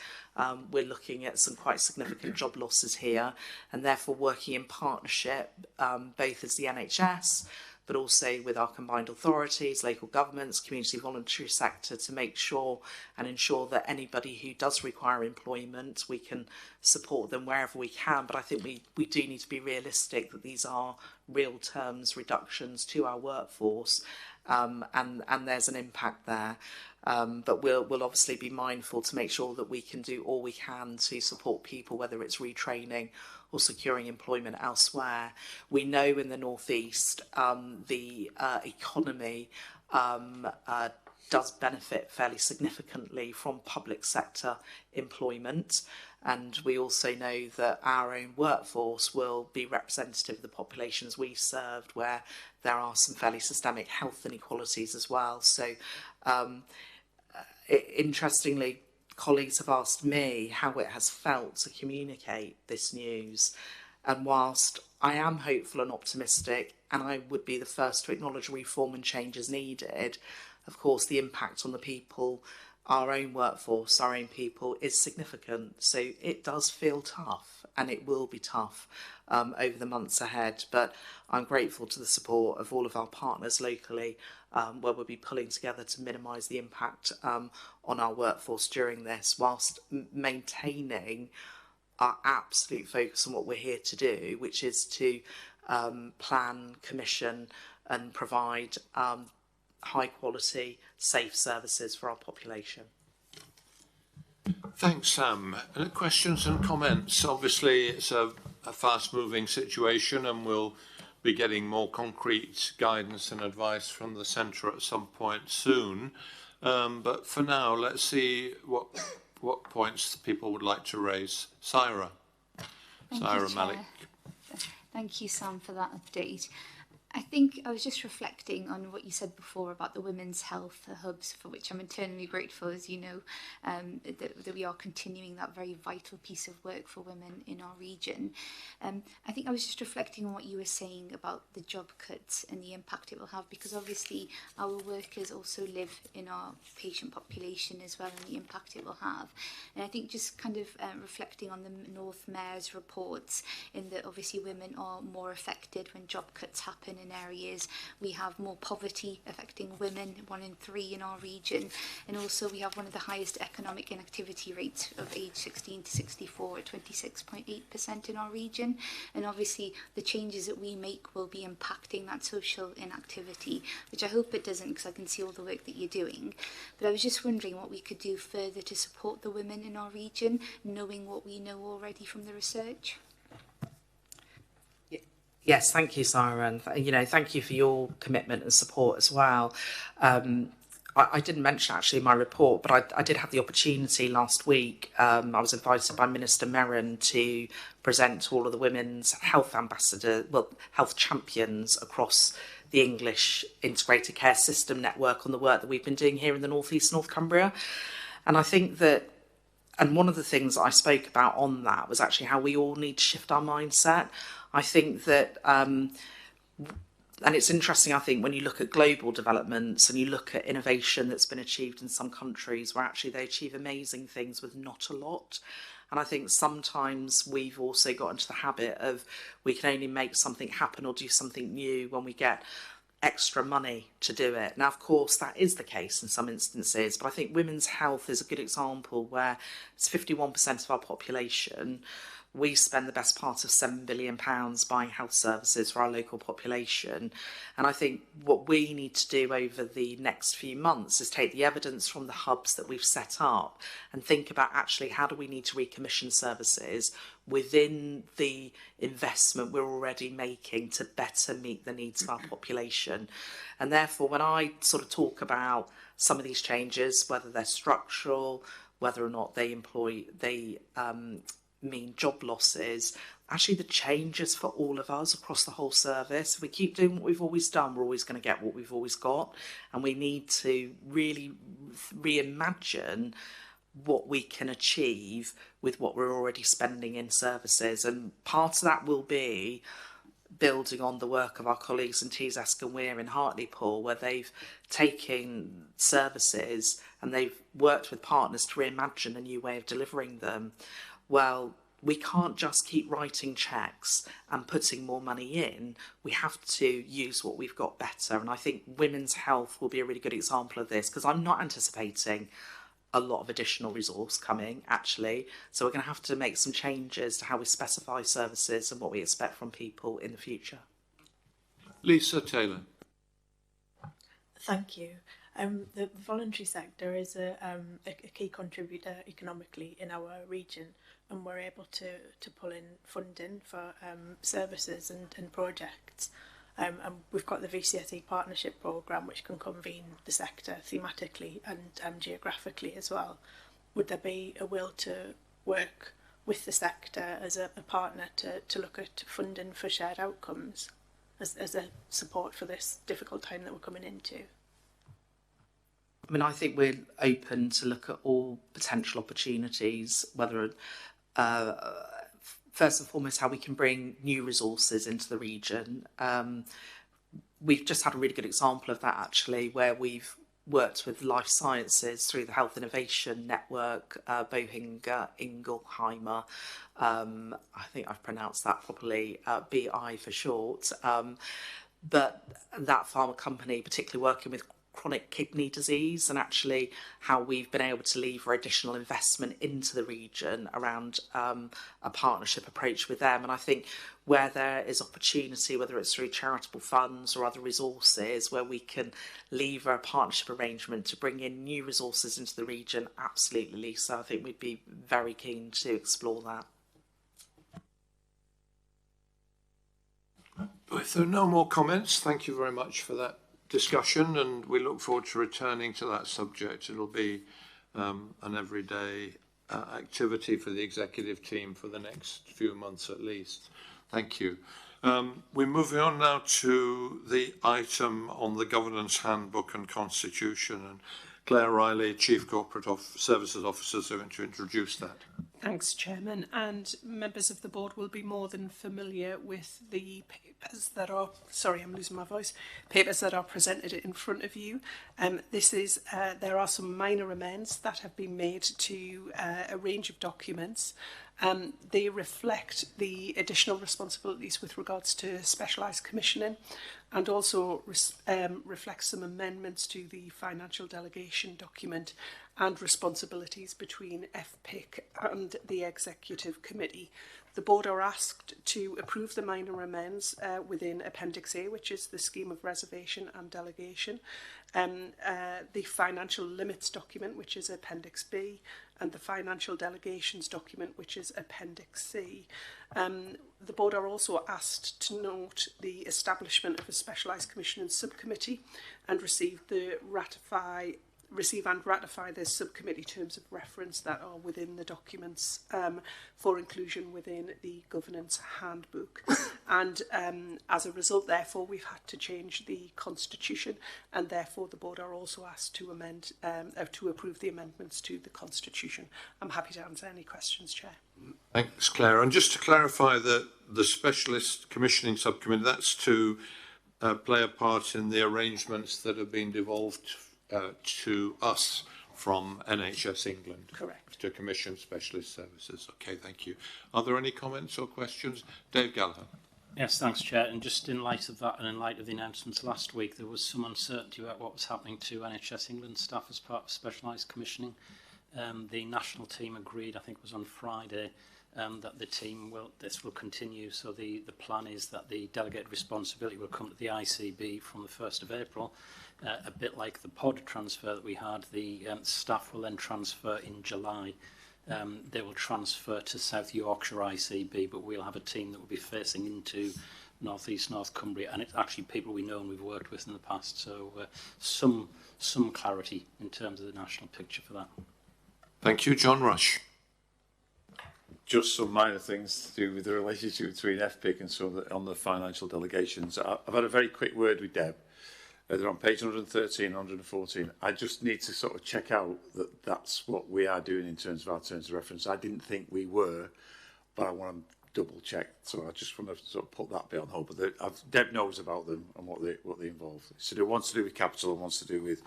we're looking at some quite significant job losses here, and therefore working in partnership, both as the NHS, but also with our combined authorities, local governments, community voluntary sector, to make sure and ensure that anybody who does require employment, we can support them wherever we can. But I think we do need to be realistic that these are real terms reductions to our workforce, and there's an impact there. But we'll obviously be mindful to make sure that we can do all we can to support people, whether it's retraining or securing employment elsewhere. We know in the North East the economy does benefit fairly significantly from public sector employment, and we also know that our own workforce will be representative of the populations we served, where there are some fairly systemic health inequalities as well. So interestingly, colleagues have asked me how it has felt to communicate this news, and whilst I am hopeful and optimistic, and I would be the first to acknowledge reform and change is needed, of course the impact on the people our own workforce, our own people, is significant. So it does feel tough, and it will be tough over the months ahead. But I'm grateful to the support of all of our partners locally, where we'll be pulling together to minimise the impact on our workforce during this, whilst maintaining our absolute focus on what we're here to do, which is to plan, commission and provide high quality, safe services for our population. Thanks, Sam. Questions and comments? Obviously, it's a fast moving situation, and we'll be getting more concrete guidance and advice from the centre at some point soon. But for now, let's see what points people would like to raise. Syra Malik. Thank you, Sam, for that update. I think I was just reflecting on what you said before about the women's health hubs, for which I'm eternally grateful, as you know, that we are continuing that very vital piece of work for women in our region. I think I was just reflecting on what you were saying about the job cuts and the impact it will have, because obviously our workers also live in our patient population as well, and the impact it will have. And I think just kind of reflecting on the North Mayor's reports, in that obviously women are more affected when job cuts happen in areas. We have more poverty affecting women, 1 in 3 in our region, and also we have one of the highest economic inactivity rates of age 16 to 64 at 26.8% in our region. And obviously the changes that we make will be impacting that social inactivity, which I hope it doesn't, because I can see all the work that you're doing. But I was just wondering what we could do further to support the women in our region, knowing what we know already from the research. Yes, thank you, Syra, and thank you for your commitment and support as well. I didn't mention actually in my report, but I did have the opportunity last week. I was invited by Minister Merrin to present to all of the women's health health champions across the English Integrated Care System network on the work that we've been doing here in the North East North Cumbria. And I think that, and one of the things I spoke about on that was actually how we all need to shift our mindset. I think that, and it's interesting, I think, when you look at global developments and you look at innovation that's been achieved in some countries where actually they achieve amazing things with not a lot. And I think sometimes we've also got into the habit of we can only make something happen or do something new when we get extra money to do it. Now, of course, that is the case in some instances, but I think women's health is a good example where it's 51% of our population. We spend the best part of £7 billion buying health services for our local population. And I think what we need to do over the next few months is take the evidence from the hubs that we've set up and think about actually how do we need to recommission services within the investment we're already making to better meet the needs of our population. And therefore, when I sort of talk about some of these changes, whether they're structural, whether or not they mean job losses, actually the changes for all of us across the whole service. If we keep doing what we've always done, we're always going to get what we've always got, and we need to really reimagine what we can achieve with what we're already spending in services. And part of that will be building on the work of our colleagues in Tees Esk and Weir in Hartlepool, where they've taken services and they've worked with partners to reimagine a new way of delivering them. Well, we can't just keep writing checks and putting more money in. We have to use what we've got better. And I think women's health will be a really good example of this, because I'm not anticipating a lot of additional resource coming, actually. So we're going to have to make some changes to how we specify services and what we expect from people in the future. Lisa Taylor. Thank you. The voluntary sector is a key contributor economically in our region, and we're able to pull in funding for services and projects. And we've got the VCSE Partnership Programme, which can convene the sector thematically and geographically as well. Would there be a will to work with the sector as a partner to look at funding for shared outcomes as a support for this difficult time that we're coming into? I mean, I think we're open to look at all potential opportunities, whether first and foremost, how we can bring new resources into the region. We've just had a really good example of that, actually, where we've worked with life sciences through the Health Innovation Network, Boehringer Ingelheimer. I think I've pronounced that properly, BI for short. But that pharma company, particularly working with chronic kidney disease, and actually how we've been able to lever additional investment into the region around a partnership approach with them. And I think where there is opportunity, whether it's through charitable funds or other resources, where we can lever a partnership arrangement to bring in new resources into the region, absolutely, Lisa. I think we'd be very keen to explore that. If there are no more comments, thank you very much for that discussion, and we look forward to returning to that subject. It'll be an everyday activity for the executive team for the next few months at least. Thank you. We're moving on now to the item on the Governance Handbook and Constitution, and Claire Riley, Chief Corporate Services Officer, is going to introduce that. Thanks, Chairman, and members of the board will be more than familiar with the papers that are, papers that are presented in front of you. There are some minor amendments that have been made to a range of documents. They reflect the additional responsibilities with regards to specialised commissioning, and also reflects some amendments to the financial delegation document and responsibilities between FPIC and the Executive Committee. The board are asked to approve the minor amends within Appendix A, which is the scheme of reservation and delegation, the financial limits document, which is Appendix B, and the financial delegations document, which is Appendix C. The board are also asked to note the establishment of a specialised commissioning subcommittee and receive and ratify the subcommittee terms of reference that are within the documents for inclusion within the governance handbook. And as a result, therefore, we've had to change the constitution, and therefore the board are also asked to approve the amendments to the constitution. I'm happy to answer any questions, Chair. Thanks, Claire. And just to clarify, the specialist commissioning subcommittee, that's to play a part in the arrangements that have been devolved to us from NHS England. Correct. To commission specialist services. Okay, thank you. Are there any comments or questions? Dave Gallagher. Yes, thanks, Chair. And just in light of that and in light of the announcements last week, there was some uncertainty about what was happening to NHS England staff as part of specialised commissioning. The national team agreed, I think it was on Friday, that this will continue. So the plan is that the delegated responsibility will come to the ICB from the 1st of April. A bit like the pod transfer that we had, the staff will then transfer in July. They will transfer to South Yorkshire ICB, but we'll have a team that will be facing into North East North Cumbria, and it's actually people we know and we've worked with in the past. So some clarity in terms of the national picture for that. Thank you, John Rush. Just some minor things to do with the relationship between FPIC and so on the financial delegations. I've had a very quick word with Deb. They're on page 113 and 114. I just need to sort of check out that that's what we are doing in terms of our terms of reference. I didn't think we were, but I want to double check. So I just want to sort of put that bit on hold. But Deb knows about them and what they involve. So it wants to do with capital and wants to do with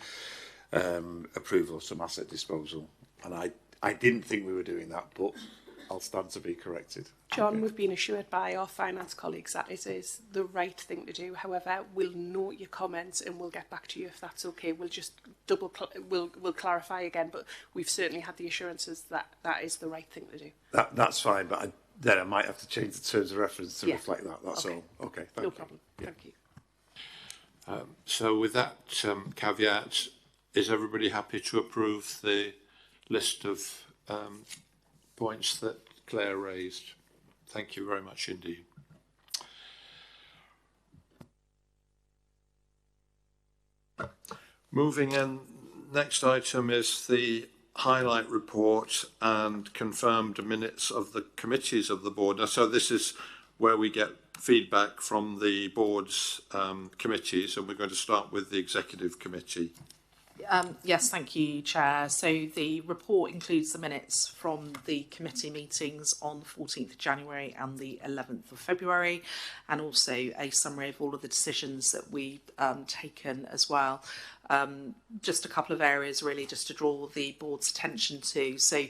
approval of some asset disposal. And I didn't think we were doing that, but I'll stand to be corrected. John, okay. We've been assured by our finance colleagues that it is the right thing to do. However, we'll note your comments and we'll get back to you if that's okay. We'll just we'll clarify again, but we've certainly had the assurances that that is the right thing to do. That's fine, but then I might have to change the terms of reference to reflect that. That's okay. all. Okay, thank no you. problem. Yeah. Thank you. So with that caveat, is everybody happy to approve the list of points that Claire raised? Thank you very much indeed. Moving in, next item is the highlight report and confirmed minutes of the committees of the board. Now, so this is where we get feedback from the board's committees, and we're going to start with the executive committee. Yes, thank you, Chair. So the report includes the minutes from the committee meetings on the 14th of January and the 11th of February, and also a summary of all of the decisions that we've taken as well. Just a couple of areas really just to draw the board's attention to. So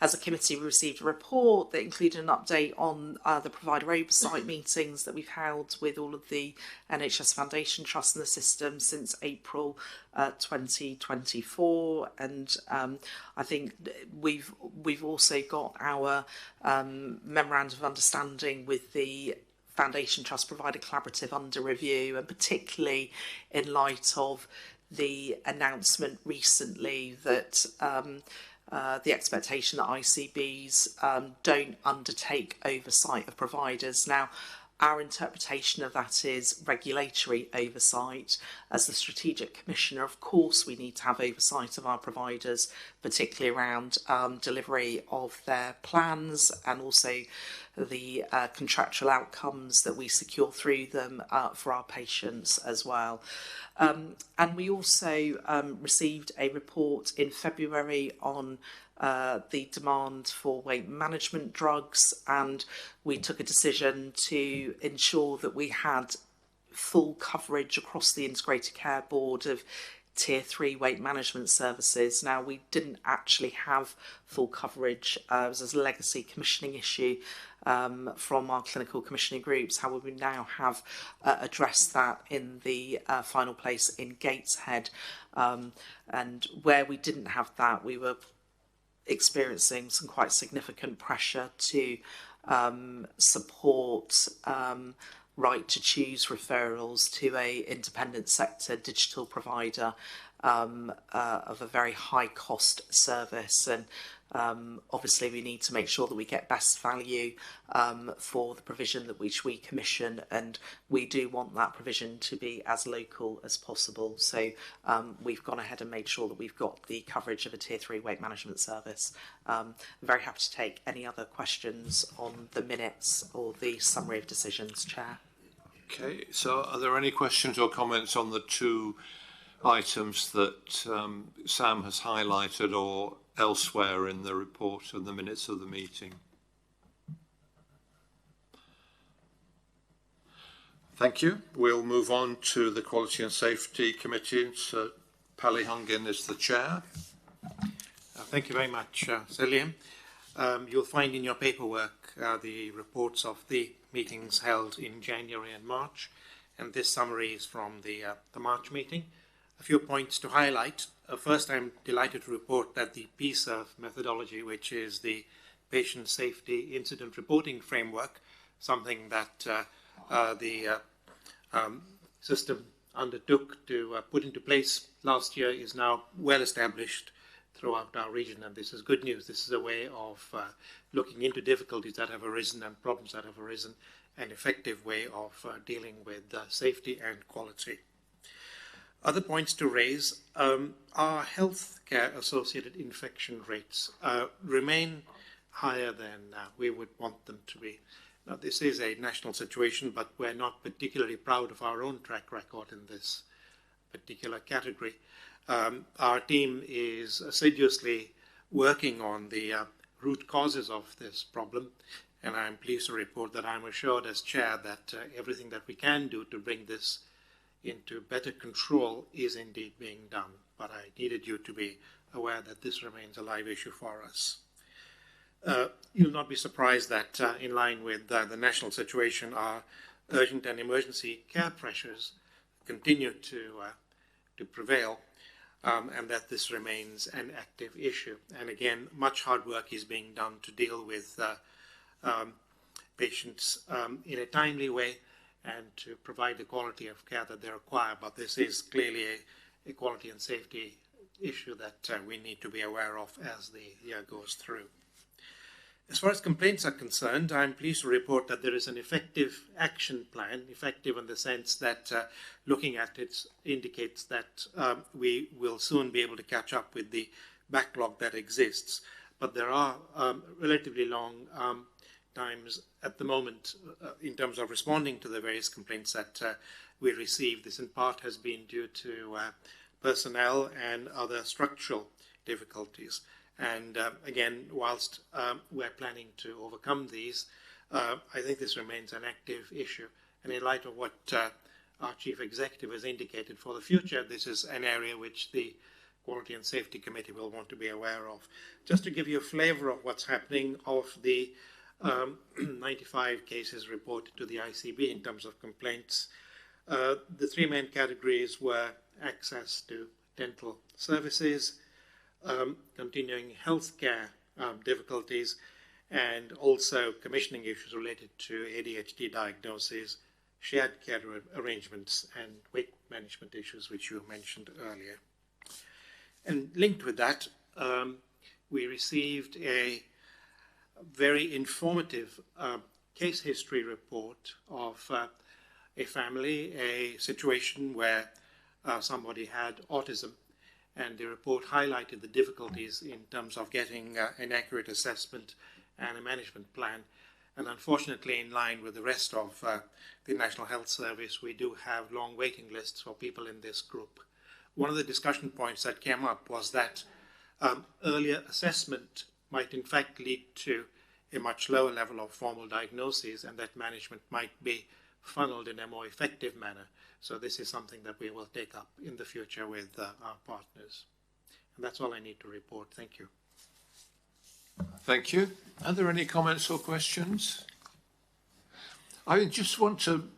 as a committee, we received a report that included an update on the provider oversight meetings that we've held with all of the NHS Foundation Trusts in the system since April 2024. And I think we've also got our memorandum of understanding with the Foundation Trust Provider Collaborative under review, and particularly in light of the announcement recently that the expectation that ICBs don't undertake oversight of providers. Now, our interpretation of that is regulatory oversight. As the Strategic Commissioner, of course, we need to have oversight of our providers, particularly around delivery of their plans and also the contractual outcomes that we secure through them for our patients as well. And we also received a report in February on the demand for weight management drugs, and we took a decision to ensure that we had full coverage across the Integrated Care Board of Tier 3 weight management services. Now, we didn't actually have full coverage. It was a legacy commissioning issue from our clinical commissioning groups. However, we now have addressed that in the final place in Gateshead. And where we didn't have that, we were experiencing some quite significant pressure to support right to choose referrals to a independent sector digital provider of a very high cost service. And obviously we need to make sure that we get best value for the provision that which we commission, and we do want that provision to be as local as possible. So we've gone ahead and made sure that we've got the coverage of a Tier 3 weight management service. I'm very happy to take any other questions on the minutes or the summary of decisions, Chair. Okay, so are there any questions or comments on the two items that Sam has highlighted or elsewhere in the report and the minutes of the meeting? Thank you. We'll move on to the Quality and Safety Committee. So Pally Hungin is the chair. Thank you very much, Sir Liam. You'll find in your paperwork the reports of the meetings held in January and March, and this summary is from the March meeting. A few points to highlight. First, I'm delighted to report that the PSERF methodology, which is the Patient Safety Incident Reporting Framework, something that the system undertook to put into place last year, is now well established throughout our region, and this is good news. This is a way of looking into difficulties that have arisen and problems that have arisen, an effective way of dealing with safety and quality. Other points to raise, our healthcare associated infection rates remain higher than we would want them to be. Now, this is a national situation, but we're not particularly proud of our own track record in this particular category. Our team is assiduously working on the root causes of this problem, and I'm pleased to report that I'm assured as chair that everything that we can do to bring this into better control is indeed being done. But I needed you to be aware that this remains a live issue for us. You'll not be surprised that in line with the national situation, our urgent and emergency care pressures continue to prevail, and that this remains an active issue. And again, much hard work is being done to deal with patients in a timely way and to provide the quality of care that they require. But this is clearly a quality and safety issue that we need to be aware of as the year goes through. As far as complaints are concerned, I'm pleased to report that there is an effective action plan, effective in the sense that looking at it indicates that we will soon be able to catch up with the backlog that exists. But there are relatively long times at the moment in terms of responding to the various complaints that we receive. This in part has been due to personnel and other structural difficulties. And again, whilst we're planning to overcome these, I think this remains an active issue. And in light of what our Chief Executive has indicated for the future, this is an area which the Quality and Safety Committee will want to be aware of. Just to give you a flavour of what's happening, of the 95 cases reported to the ICB in terms of complaints, the three main categories were access to dental services, continuing healthcare difficulties, and also commissioning issues related to ADHD diagnoses, shared care arrangements, and weight management issues, which you mentioned earlier. And linked with that, we received a very informative case history report of a family, a situation where somebody had autism, and the report highlighted the difficulties in terms of getting an accurate assessment and a management plan. And unfortunately, in line with the rest of the National Health Service, we do have long waiting lists for people in this group. One of the discussion points that came up was that earlier assessment might in fact lead to a much lower level of formal diagnoses, and that management might be funneled in a more effective manner. So this is something that we will take up in the future with our partners. And that's all I need to report. Thank you. Thank you. Are there any comments or questions? I just want to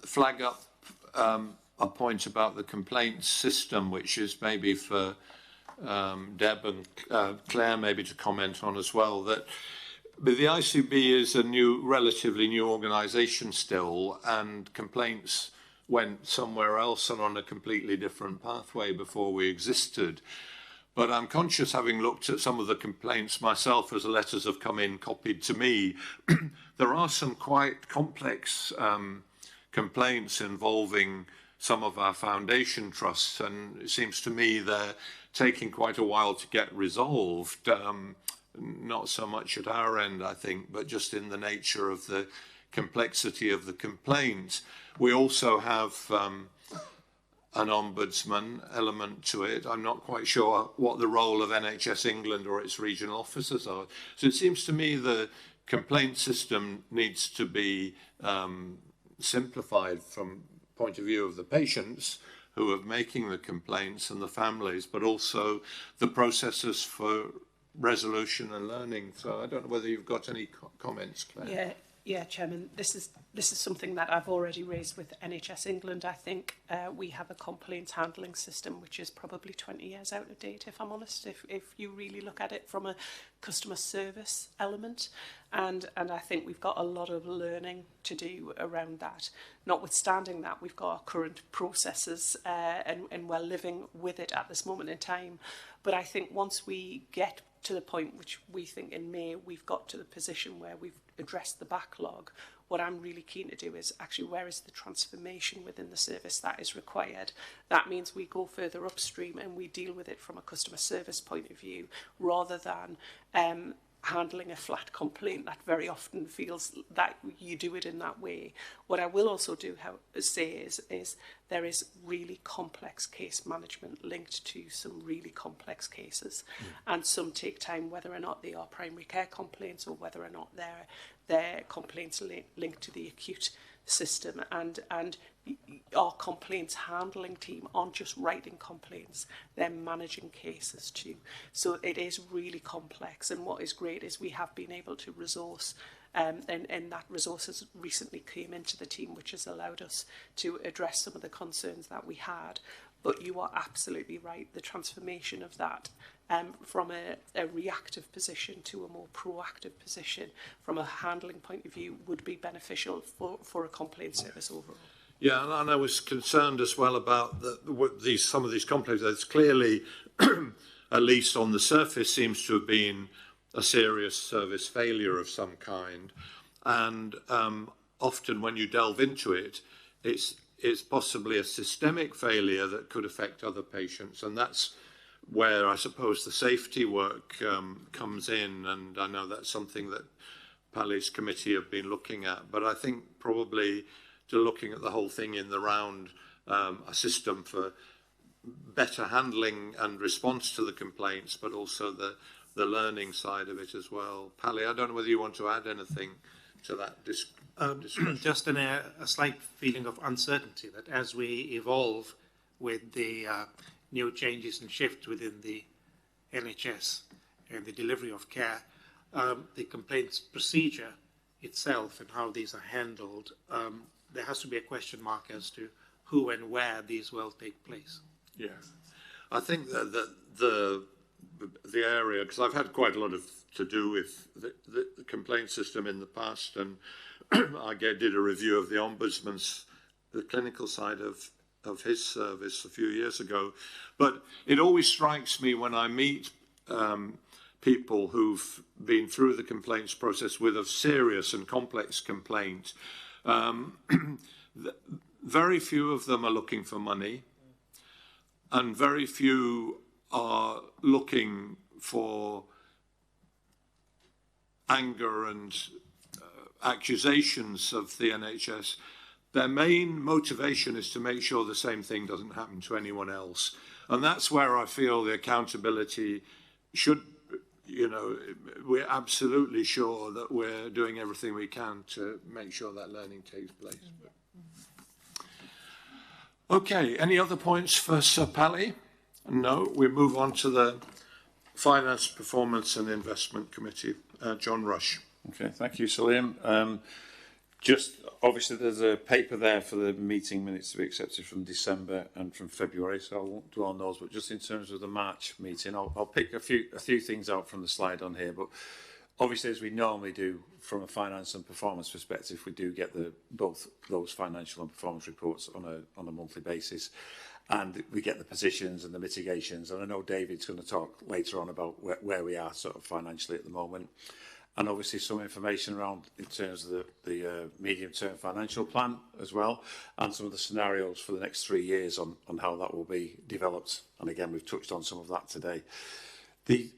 flag up a point about the complaints system, which is maybe for Deb and Claire maybe to comment on as well, that but the ICB is a relatively new organisation still, and complaints went somewhere else and on a completely different pathway before we existed. But I'm conscious, having looked at some of the complaints myself as the letters have come in copied to me, there are some quite complex complaints involving some of our foundation trusts, and it seems to me they're taking quite a while to get resolved. Not so much at our end, I think, but just in the nature of the complexity of the complaint. We also have an ombudsman element to it. I'm not quite sure what the role of NHS England or its regional officers are. So it seems to me the complaint system needs to be simplified from the point of view of the patients who are making the complaints and the families, but also the processes for resolution and learning. So I don't know whether you've got any comments, Claire. Yeah, Chairman, this is something that I've already raised with NHS England. I think we have a complaints handling system which is probably 20 years out of date, if I'm honest, if you really look at it from a customer service element. And I think we've got a lot of learning to do around that. Notwithstanding that, we've got our current processes and we're living with it at this moment in time. But I think once we get to the point which we think in May, we've got to the position where we've addressed the backlog. What I'm really keen to do is actually where is the transformation within the service that is required. That means we go further upstream and we deal with it from a customer service point of view rather than handling a flat complaint that very often feels that you do it in that way. What I will also say is there is really complex case management linked to some really complex cases, and some take time, whether or not they are primary care complaints or whether or not they're complaints linked to the acute system, and our complaints handling team aren't just writing complaints, they're managing cases too. So it is really complex, and what is great is we have been able to resource and that resources recently came into the team, which has allowed us to address some of the concerns that we had. But you are absolutely right, the transformation of that from a reactive position to a more proactive position from a handling point of view would be beneficial for a complaint service overall. Yeah, and I was concerned as well about some of these complaints. There's clearly, at least on the surface, seems to have been a serious service failure of some kind. And often when you delve into it, it's possibly a systemic failure that could affect other patients. And that's where I suppose the safety work comes in. And I know that's something that Pali's committee have been looking at. But I think probably to looking at the whole thing in the round, a system for better handling and response to the complaints, but also the learning side of it as well. Pali, I don't know whether you want to add anything to that discussion? Just a slight feeling of uncertainty that as we evolve with the new changes and shifts within the NHS and the delivery of care, the complaints procedure itself and how these are handled, there has to be a question mark as to who and where these will take place. Yeah, I think that the area, because I've had quite a lot to do with the complaint system in the past, and I did a review of the Ombudsman's, the clinical side of his service a few years ago. But it always strikes me when I meet people who've been through the complaints process with a serious and complex complaint, very few of them are looking for money, and very few are looking for anger and accusations of the NHS. Their main motivation is to make sure the same thing doesn't happen to anyone else. And that's where I feel the accountability should, you know, we're absolutely sure that we're doing everything we can to make sure that learning takes place. Okay, any other points for Sir Pally? No, we move on to the Finance, Performance and Investment Committee. John Rush. Okay, thank you, Salim. Just obviously there's a paper there for the meeting minutes to be accepted from December and from February, so I won't dwell on those, but just in terms of the March meeting, I'll pick a few things out from the slide on here, but obviously as we normally do from a finance and performance perspective, we do get both those financial and performance reports on a monthly basis, and we get the positions and the mitigations, and I know David's going to talk later on about where we are sort of financially at the moment. And obviously some information around in terms of the medium-term financial plan as well, and some of the scenarios for the next 3 years on how that will be developed. And again, we've touched on some of that today. The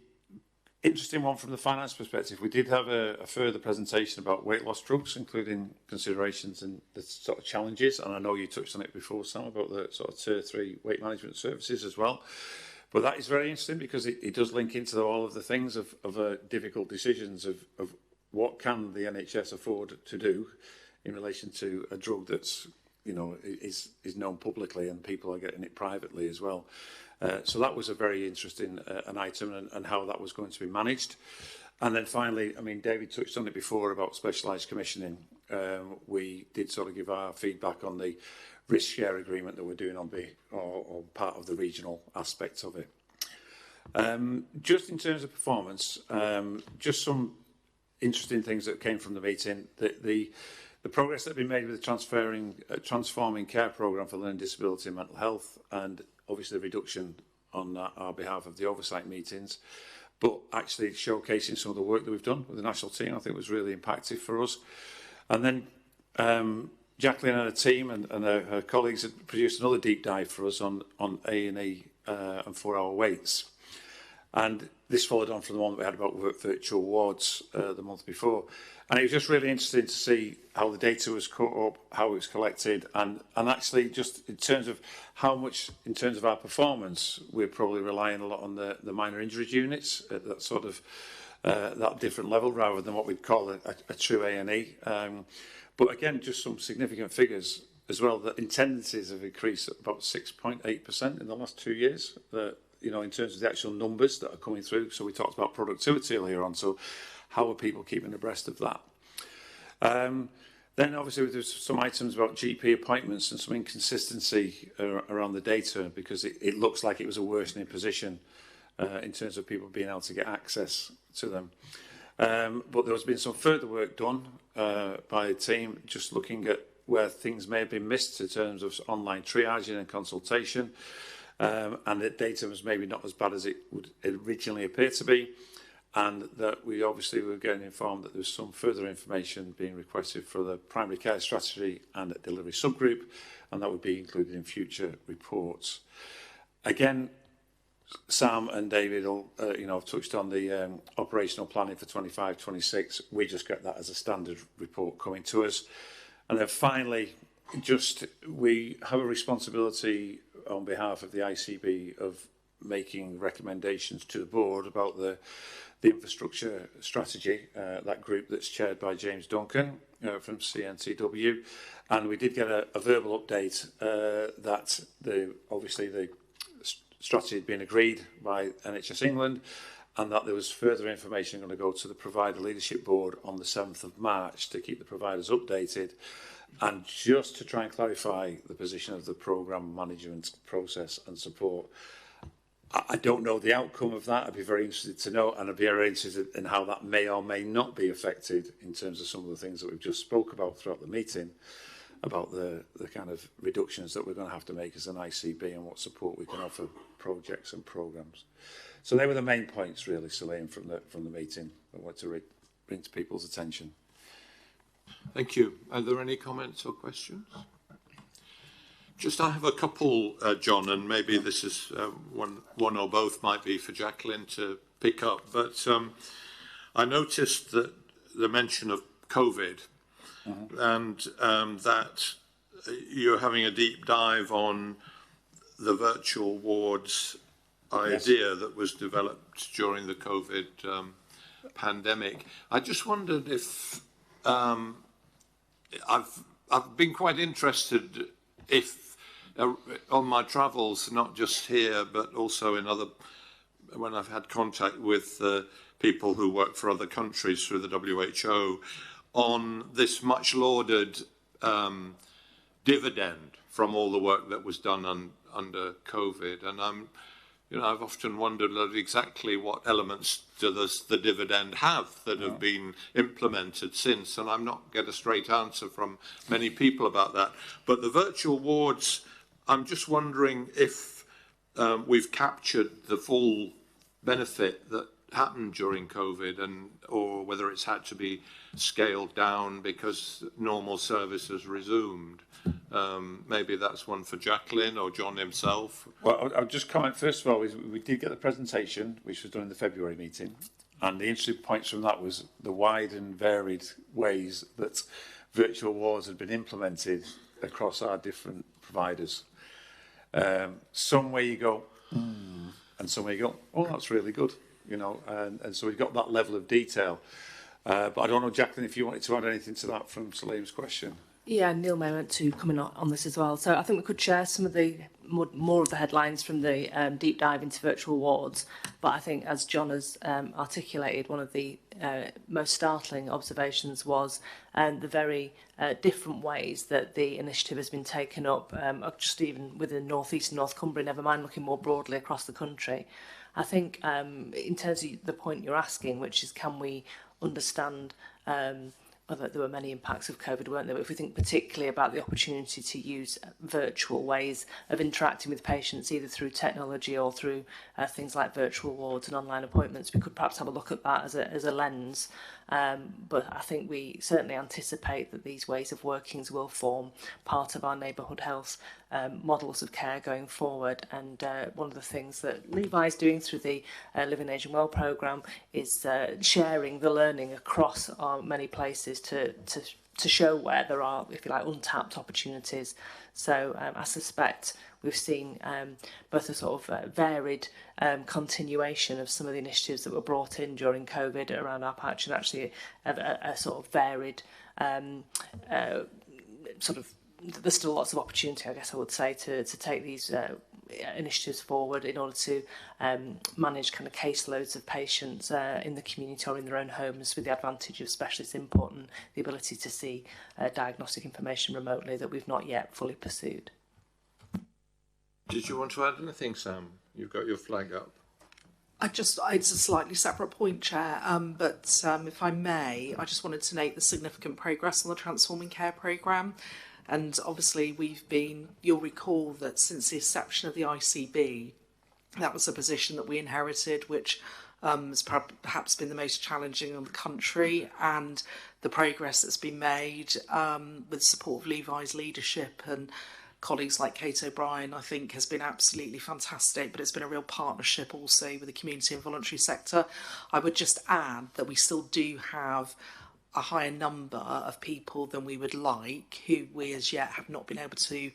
interesting one from the finance perspective, we did have a further presentation about weight loss drugs, including considerations and the sort of challenges. And I know you touched on it before, Sam, about the sort of tier 3 weight management services as well. But that is very interesting because it does link into all of the things of difficult decisions of what can the NHS afford to do in relation to a drug that's, you know, is known publicly and people are getting it privately as well. So that was a very interesting an item and how that was going to be managed. And then finally, I mean, David touched on it before about specialised commissioning. We did sort of give our feedback on the risk share agreement that we're doing on part of the regional aspect of it. Just in terms of performance, just some interesting things that came from the meeting. The progress that has been made with the transforming care programme for learning disability and mental health, and obviously the reduction on our behalf of the oversight meetings, but actually showcasing some of the work that we've done with the national team, I think was really impactful for us. And then Jacqueline and her team and her colleagues had produced another deep dive for us on A&E and 4-hour waits. And this followed on from the one that we had about virtual wards the month before. And it was just really interesting to see how the data was caught up, how it was collected, and actually just in terms of how much, in terms of our performance, we're probably relying a lot on the minor injuries units at that sort of that different level rather than what we'd call a true A&E. But again, just some significant figures as well. The attendances have increased at about 6.8% in the last 2 years. You know, in terms of the actual numbers that are coming through. So we talked about productivity earlier on. So how are people keeping abreast of that? Then obviously there's some items about GP appointments and some inconsistency around the data because it looks like it was a worsening position in terms of people being able to get access to them. But there has been some further work done by the team, just looking at where things may have been missed in terms of online triaging and consultation, and the data was maybe not as bad as it would originally appear to be, and that we obviously were getting informed that there was some further information being requested for the primary care strategy and delivery subgroup, and that would be included in future reports. Again, Sam and David have touched on the operational planning for 25-26. We just get that as a standard report coming to us. And then finally, we have a responsibility on behalf of the ICB of making recommendations to the board about the infrastructure strategy, that group that's chaired by James Duncan from CNCW. And we did get a verbal update that obviously the strategy had been agreed by NHS England, and that there was further information going to go to the Provider Leadership Board on the 7th of March to keep the providers updated, and just to try and clarify the position of the programme management process and support. I don't know the outcome of that. I'd be very interested to know, and I'd be very interested in how that may or may not be affected in terms of some of the things that we've just spoke about throughout the meeting, about the kind of reductions that we're going to have to make as an ICB and what support we can offer projects and programmes. So they were the main points, really, Salim, from the meeting I want to bring to people's attention. Thank you. Are there any comments or questions? Just I have a couple, John, and maybe this is one or both might be for Jacqueline to pick up. But I noticed that the mention of COVID and that you're having a deep dive on the virtual wards idea that was developed during the COVID pandemic. I just wondered if I've been quite interested if on my travels, not just here but also in other, when I've had contact with people who work for other countries through the WHO, on this much lauded dividend from all the work that was done under COVID, and I've often wondered exactly what elements does the dividend have that have been implemented since, and I'm not get a straight answer from many people about that. But the virtual wards, I'm just wondering if we've captured the full benefit that happened during COVID, or whether it's had to be scaled down because normal service has resumed. Maybe that's one for Jacqueline or John himself. Well, I'll just comment first of all, we did get the presentation, which was done in the February meeting, and the interesting points from that was the wide and varied ways that virtual wards had been implemented across our different providers. Somewhere you go, and somewhere you go, oh, that's really good, and so we've got that level of detail. But I don't know, Jacqueline, if you wanted to add anything to that from Salim's question. Yeah, Neil may want to come in on this as well. So I think we could share some of the more of the headlines from the deep dive into virtual wards. But I think, as John has articulated, one of the most startling observations was the very different ways that the initiative has been taken up, just even within North East and North Cumbria, never mind looking more broadly across the country. I think in terms of the point you're asking, which is can we understand whether there were many impacts of COVID, weren't there? But if we think particularly about the opportunity to use virtual ways of interacting with patients, either through technology or through things like virtual wards and online appointments, we could perhaps have a look at that as a lens. But I think we certainly anticipate that these ways of workings will form part of our neighbourhood health models of care going forward. And one of the things that Levi is doing through the Living Age and Well programme is sharing the learning across many places to show where there are, if you like, untapped opportunities. So I suspect we've seen both a sort of varied continuation of some of the initiatives that were brought in during COVID around our patch, and actually a sort of varied there's still lots of opportunity, I guess I would say, to take these initiatives forward in order to manage kind of caseloads of patients in the community or in their own homes, with the advantage of specialist input and the ability to see diagnostic information remotely that we've not yet fully pursued. Did you want to add anything, Sam? You've got your flag up. It's a slightly separate point, Chair, but if I may, I just wanted to note the significant progress on the Transforming Care programme. And obviously you'll recall that since the inception of the ICB, that was a position that we inherited, which has perhaps been the most challenging in the country, and the progress that's been made with the support of Levi's leadership and colleagues like Kate O'Brien, I think, has been absolutely fantastic, but it's been a real partnership also with the community and voluntary sector. I would just add that we still do have a higher number of people than we would like who we as yet have not been able to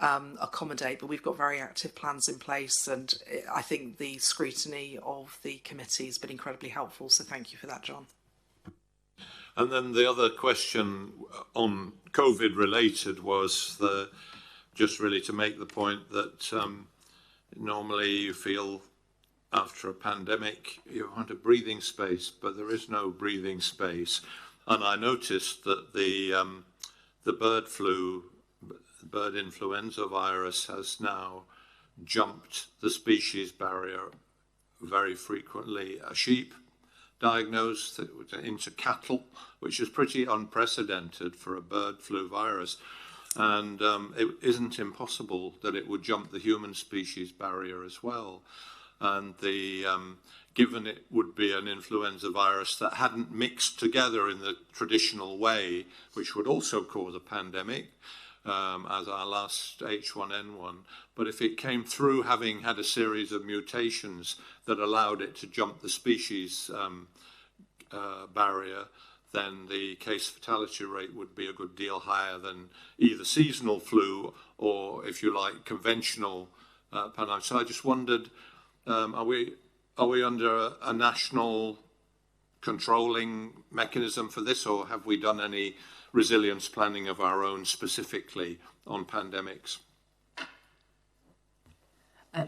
accommodate, but we've got very active plans in place, and I think the scrutiny of the committee has been incredibly helpful, so thank you for that, John. And then the other question on COVID related was just really to make the point that normally you feel after a pandemic you want a breathing space, but there is no breathing space. And I noticed that the bird influenza virus has now jumped the species barrier very frequently. A sheep diagnosed into cattle, which is pretty unprecedented for a bird flu virus. And it isn't impossible that it would jump the human species barrier as well. And given it would be an influenza virus that hadn't mixed together in the traditional way, which would also cause a pandemic, as our last H1N1, but if it came through having had a series of mutations that allowed it to jump the species barrier, then the case fatality rate would be a good deal higher than either seasonal flu or, if you like, conventional pandemic. So I just wondered, are we under a national controlling mechanism for this, or have we done any resilience planning of our own specifically on pandemics?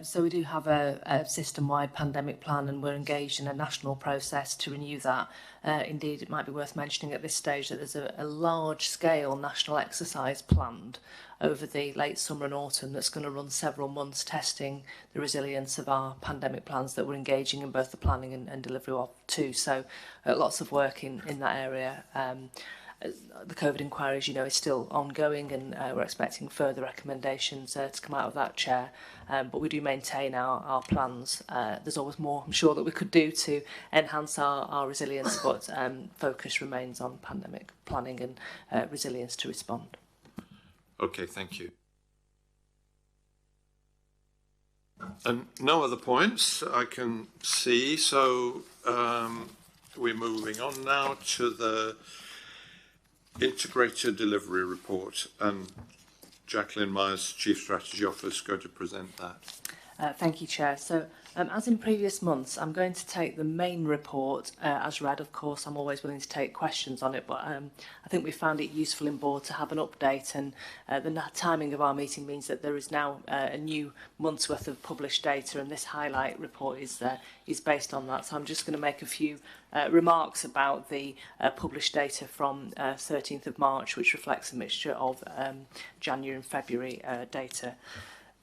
So we do have a system-wide pandemic plan, and we're engaged in a national process to renew that. Indeed, it might be worth mentioning at this stage that there's a large-scale national exercise planned over the late summer and autumn that's going to run several months, testing the resilience of our pandemic plans that we're engaging in both the planning and delivery of too. So lots of work in that area. The COVID inquiry, as you know, is still ongoing, and we're expecting further recommendations to come out of that, Chair. But we do maintain our plans. There's always more, I'm sure, that we could do to enhance our resilience, but focus remains on pandemic planning and resilience to respond. Okay, thank you. And no other points I can see, so we're moving on now to the Integrated Delivery Report, and Jacqueline Myers, Chief Strategy Officer, is going to present that. Thank you, Chair. So, as in previous months, I'm going to take the main report as read. Of course, I'm always willing to take questions on it, but I think we found it useful in board to have an update, and the timing of our meeting means that there is now a new month's worth of published data, and this highlight report is based on that. So I'm just going to make a few remarks about the published data from 13th of March, which reflects a mixture of January and February data.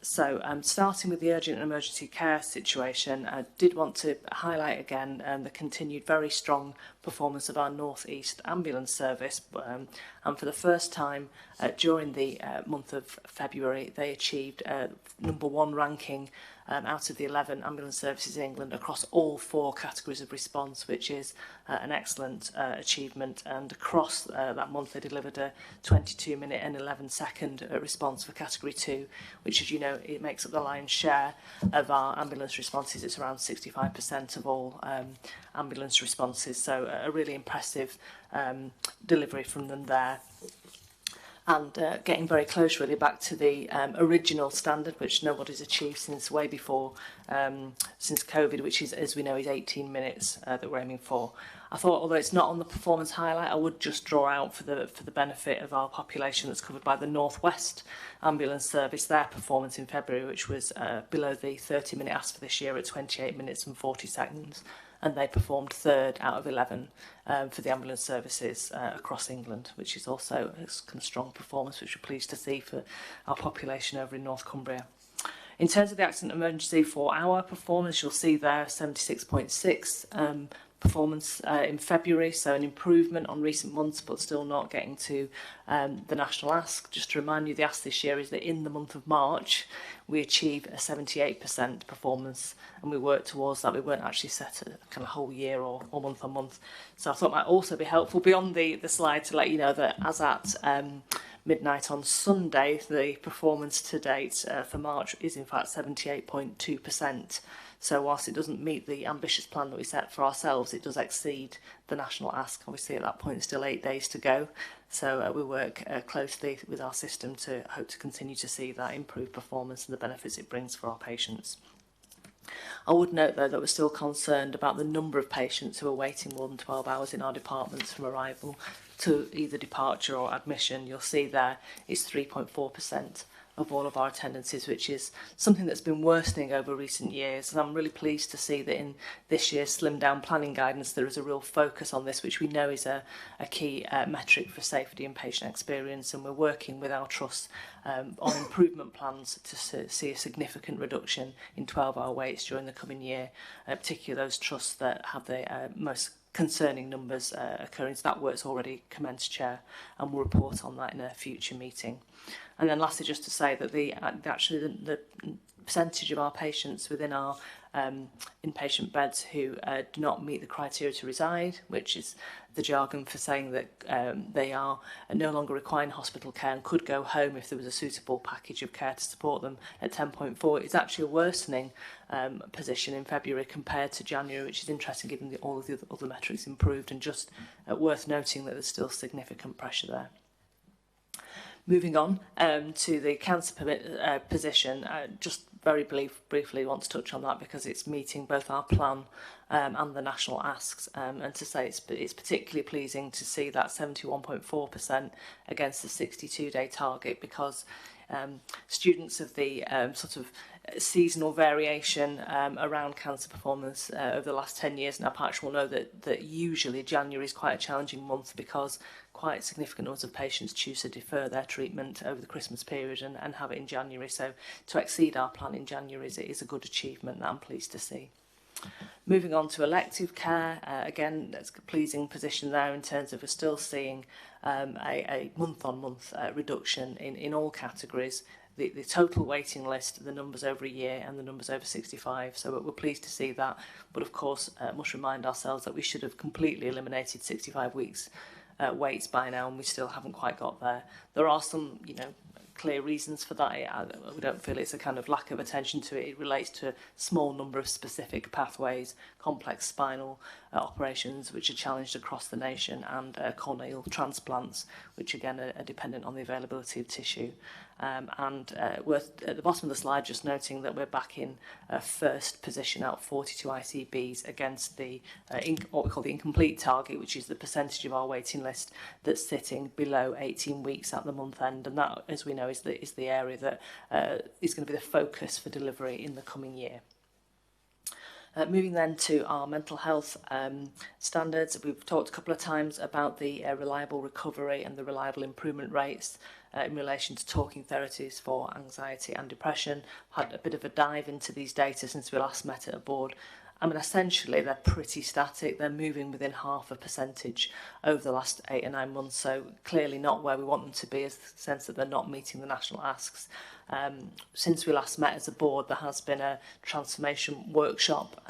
So starting with the urgent and emergency care situation, I did want to highlight again the continued very strong performance of our North East ambulance service, and for the first time during the month of February they achieved #1 ranking out of the 11 ambulance services in England across all 4 categories of response, which is an excellent achievement. And across that month they delivered a 22-minute and 11-second response for category 2, which, as you know, it makes up the lion's share of our ambulance responses. It's around 65% of all ambulance responses, so a really impressive delivery from them there. And getting very close really back to the original standard, which nobody's achieved since way before, since COVID, which is, as we know, is 18 minutes that we're aiming for. I thought, although it's not on the performance highlight, I would just draw out for the benefit of our population that's covered by the North West ambulance service, their performance in February, which was below the 30-minute ask for this year at 28 minutes and 40 seconds. And they performed 3rd out of 11 for the ambulance services across England, which is also a kind of strong performance, which we're pleased to see for our population over in North Cumbria. In terms of the accident emergency for our performance, you'll see there 76.6 performance in February, so an improvement on recent months, but still not getting to the national ask. Just to remind you, the ask this year is that in the month of March we achieved a 78% performance, and we worked towards that. We weren't actually set a kind of whole year or month on month. So I thought it might also be helpful beyond the slide to let you know that as at midnight on Sunday, the performance to date for March is in fact 78.2%. So whilst it doesn't meet the ambitious plan that we set for ourselves, it does exceed the national ask. Obviously at that point still 8 days to go, so we work closely with our system to hope to continue to see that improved performance and the benefits it brings for our patients. I would note though that we're still concerned about the number of patients who are waiting more than 12 hours in our departments from arrival to either departure or admission. You'll see there it's 3.4% of all of our attendances, which is something that's been worsening over recent years. And I'm really pleased to see that in this year's slimmed down planning guidance there is a real focus on this, which we know is a key metric for safety and patient experience, and we're working with our trusts on improvement plans to see a significant reduction in 12-hour waits during the coming year, particularly those trusts that have the most concerning numbers occurring. So that work's already commenced, Chair, and we'll report on that in a future meeting. And then lastly, just to say that the percentage of our patients within our inpatient beds who do not meet the criteria to reside, which is the jargon for saying that they are no longer requiring hospital care and could go home if there was a suitable package of care to support them, at 10.4, is actually a worsening position in February compared to January, which is interesting given that all of the other metrics improved, and just worth noting that there's still significant pressure there. Moving on to the cancer position, just very briefly want to touch on that because it's meeting both our plan and the national asks, and to say it's particularly pleasing to see that 71.4% against the 62-day target, because students of the sort of seasonal variation around cancer performance over the last 10 years now perhaps will know that usually January is quite a challenging month because quite significant numbers of patients choose to defer their treatment over the Christmas period and have it in January. So to exceed our plan in January is a good achievement that I'm pleased to see. Moving on to elective care, again, that's a pleasing position there in terms of we're still seeing a month-on-month reduction in all categories. The total waiting list, the numbers over a year and the numbers over 65, so we're pleased to see that. But of course, must remind ourselves that we should have completely eliminated 65 weeks waits by now, and we still haven't quite got there. There are some, clear reasons for that. We don't feel it's a kind of lack of attention to it. It relates to a small number of specific pathways, complex spinal operations which are challenged across the nation, and corneal transplants, which again are dependent on the availability of tissue. Worth at the bottom of the slide just noting that we're back in first position out of 42 ICBs against the what we call the incomplete target, which is the percentage of our waiting list that's sitting below 18 weeks at the month end, and that, as we know, is the area that is going to be the focus for delivery in the coming year. Moving then to our mental health standards, we've talked a couple of times about the reliable recovery and the reliable improvement rates in relation to talking therapies for anxiety and depression. Had a bit of a dive into these data since we last met at a board. I mean, essentially, they're pretty static. They're moving within 0.5% over the last 8 or 9 months, so clearly not where we want them to be, in the sense that they're not meeting the national asks. Since we last met as a board, there has been a transformation workshop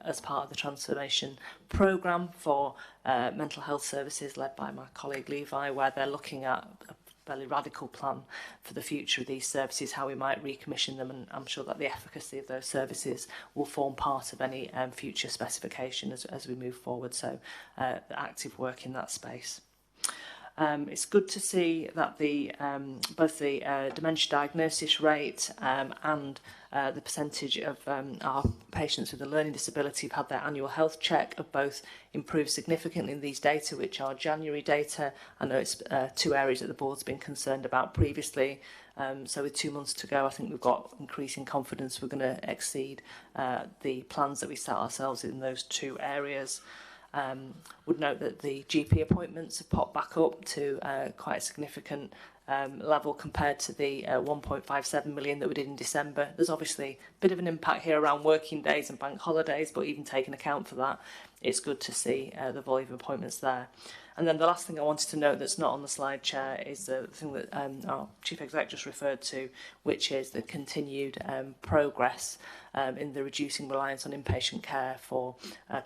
as part of the transformation programme for mental health services led by my colleague Levi, where they're looking at a fairly radical plan for the future of these services, how we might recommission them, and I'm sure that the efficacy of those services will form part of any future specification as we move forward. So active work in that space. It's good to see that the both the dementia diagnosis rate and the percentage of our patients with a learning disability who've had their annual health check have both improved significantly in these data, which are January data. I know it's 2 areas that the board's been concerned about previously. So with 2 months to go, I think we've got increasing confidence we're going to exceed the plans that we set ourselves in those 2 areas. Would note that the GP appointments have popped back up to quite a significant level compared to the 1.57 million that we did in December. There's obviously a bit of an impact here around working days and bank holidays, but even taking account for that, it's good to see the volume of appointments there. And then the last thing I wanted to note that's not on the slide, Chair, is the thing that our Chief Exec just referred to, which is the continued progress in the reducing reliance on inpatient care for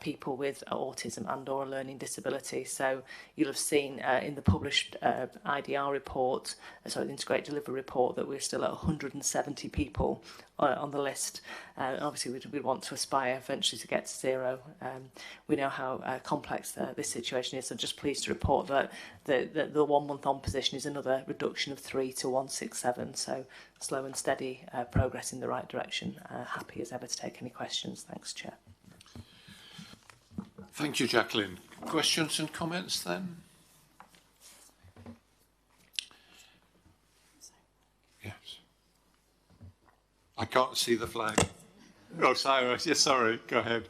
people with autism and or a learning disability. So you'll have seen in the published IDR report report, the integrated delivery report, that we're still at 170 people on the list. Obviously, we want to aspire eventually to get to zero. We know how complex this situation is, so just pleased to report that the 1 month on position is another reduction of 3 to 167. So slow and steady progress in the right direction. Happy as ever to take any questions. Thanks, Chair. Thank you, Jacqueline. Questions and comments then? Yes. I can't see the flag. Oh, Cyrus, yes, sorry, go ahead.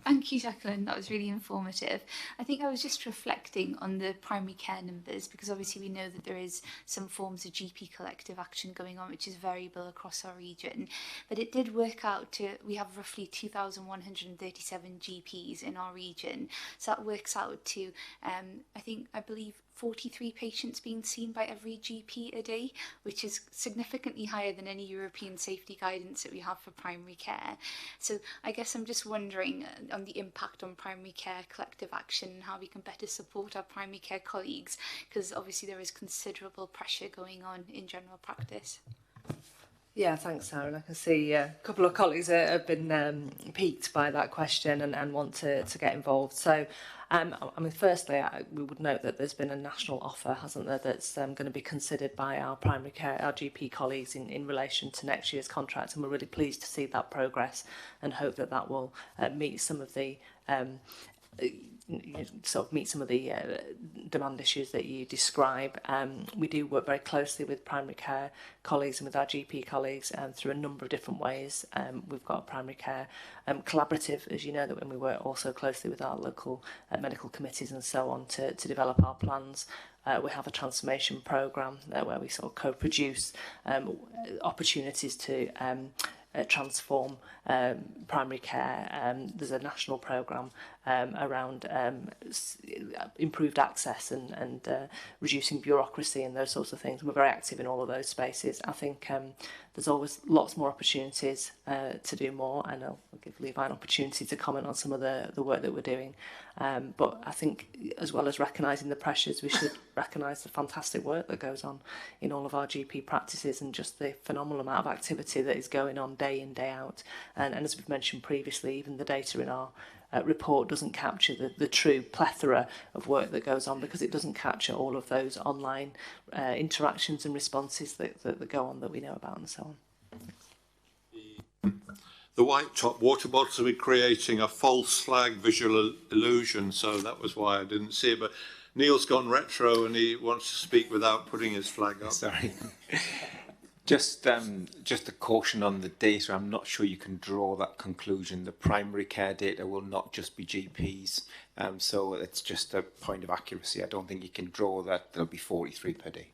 Thank you, Jacqueline. That was really informative. I think I was just reflecting on the primary care numbers, because obviously we know that there is some forms of GP collective action going on, which is variable across our region. But it did work out to, we have roughly 2,137 GPs in our region. So that works out to, I believe, 43 patients being seen by every GP a day, which is significantly higher than any European safety guidance that we have for primary care. So I guess I'm just wondering on the impact on primary care collective action and how we can better support our primary care colleagues, because obviously there is considerable pressure going on in general practice. Yeah, thanks, Sarah. I can see a couple of colleagues have been piqued by that question and want to get involved. So, firstly, we would note that there's been a national offer, hasn't there, that's going to be considered by our primary care, our GP colleagues in relation to next year's contract, and we're really pleased to see that progress and hope that that will meet some of the demand issues that you describe. We do work very closely with primary care colleagues and with our GP colleagues through a number of different ways. We've got a primary care collaborative, as you know, that when we work also closely with our local medical committees and so on to develop our plans. We have a transformation programme where we sort of co-produce opportunities to transform primary care. There's a national programme around improved access and reducing bureaucracy and those sorts of things. We're very active in all of those spaces. I think there's always lots more opportunities to do more, and I'll give Levi an opportunity to comment on some of the work that we're doing. But I think, as well as recognising the pressures, we should recognise the fantastic work that goes on in all of our GP practices and just the phenomenal amount of activity that is going on day in, day out. And as we've mentioned previously, even the data in our report doesn't capture the true plethora of work that goes on, because it doesn't capture all of those online interactions and responses that go on that we know about and so on. The white top water bottles will be creating a false flag visual illusion, so that was why I didn't see it. But Neil's gone retro and he wants to speak without putting his flag up. Sorry. Just a caution on the data. I'm not sure you can draw that conclusion. The primary care data will not just be GPs. So it's just a point of accuracy. I don't think you can draw that. There'll be 43 per day.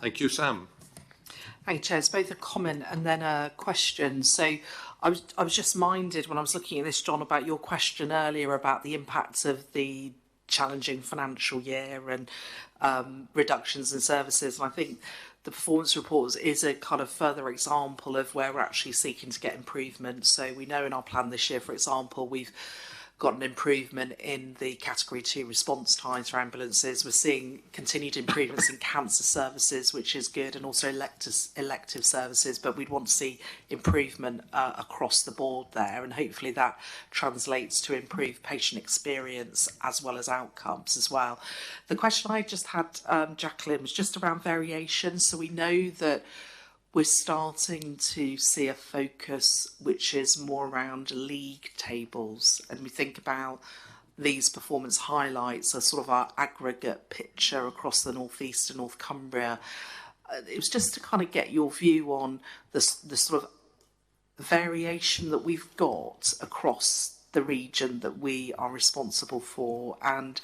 Thank you, Sam. Thank you, Chair. It's both a comment and then a question. So I was just minded when I was looking at this, John, about your question earlier about the impacts of the challenging financial year and reductions in services. And I think the performance reports is a kind of further example of where we're actually seeking to get improvement. So we know in our plan this year, for example, we've got an improvement in the category 2 response times for ambulances. We're seeing continued improvements in cancer services, which is good, and also elective services, but we'd want to see improvement across the board there, and hopefully that translates to improved patient experience as well as outcomes as well. The question I just had, Jacqueline, was just around variation. So we know that we're starting to see a focus which is more around league tables, and we think about these performance highlights as sort of our aggregate picture across the North East and North Cumbria. It was just to kind of get your view on the sort of variation that we've got across the region that we are responsible for, and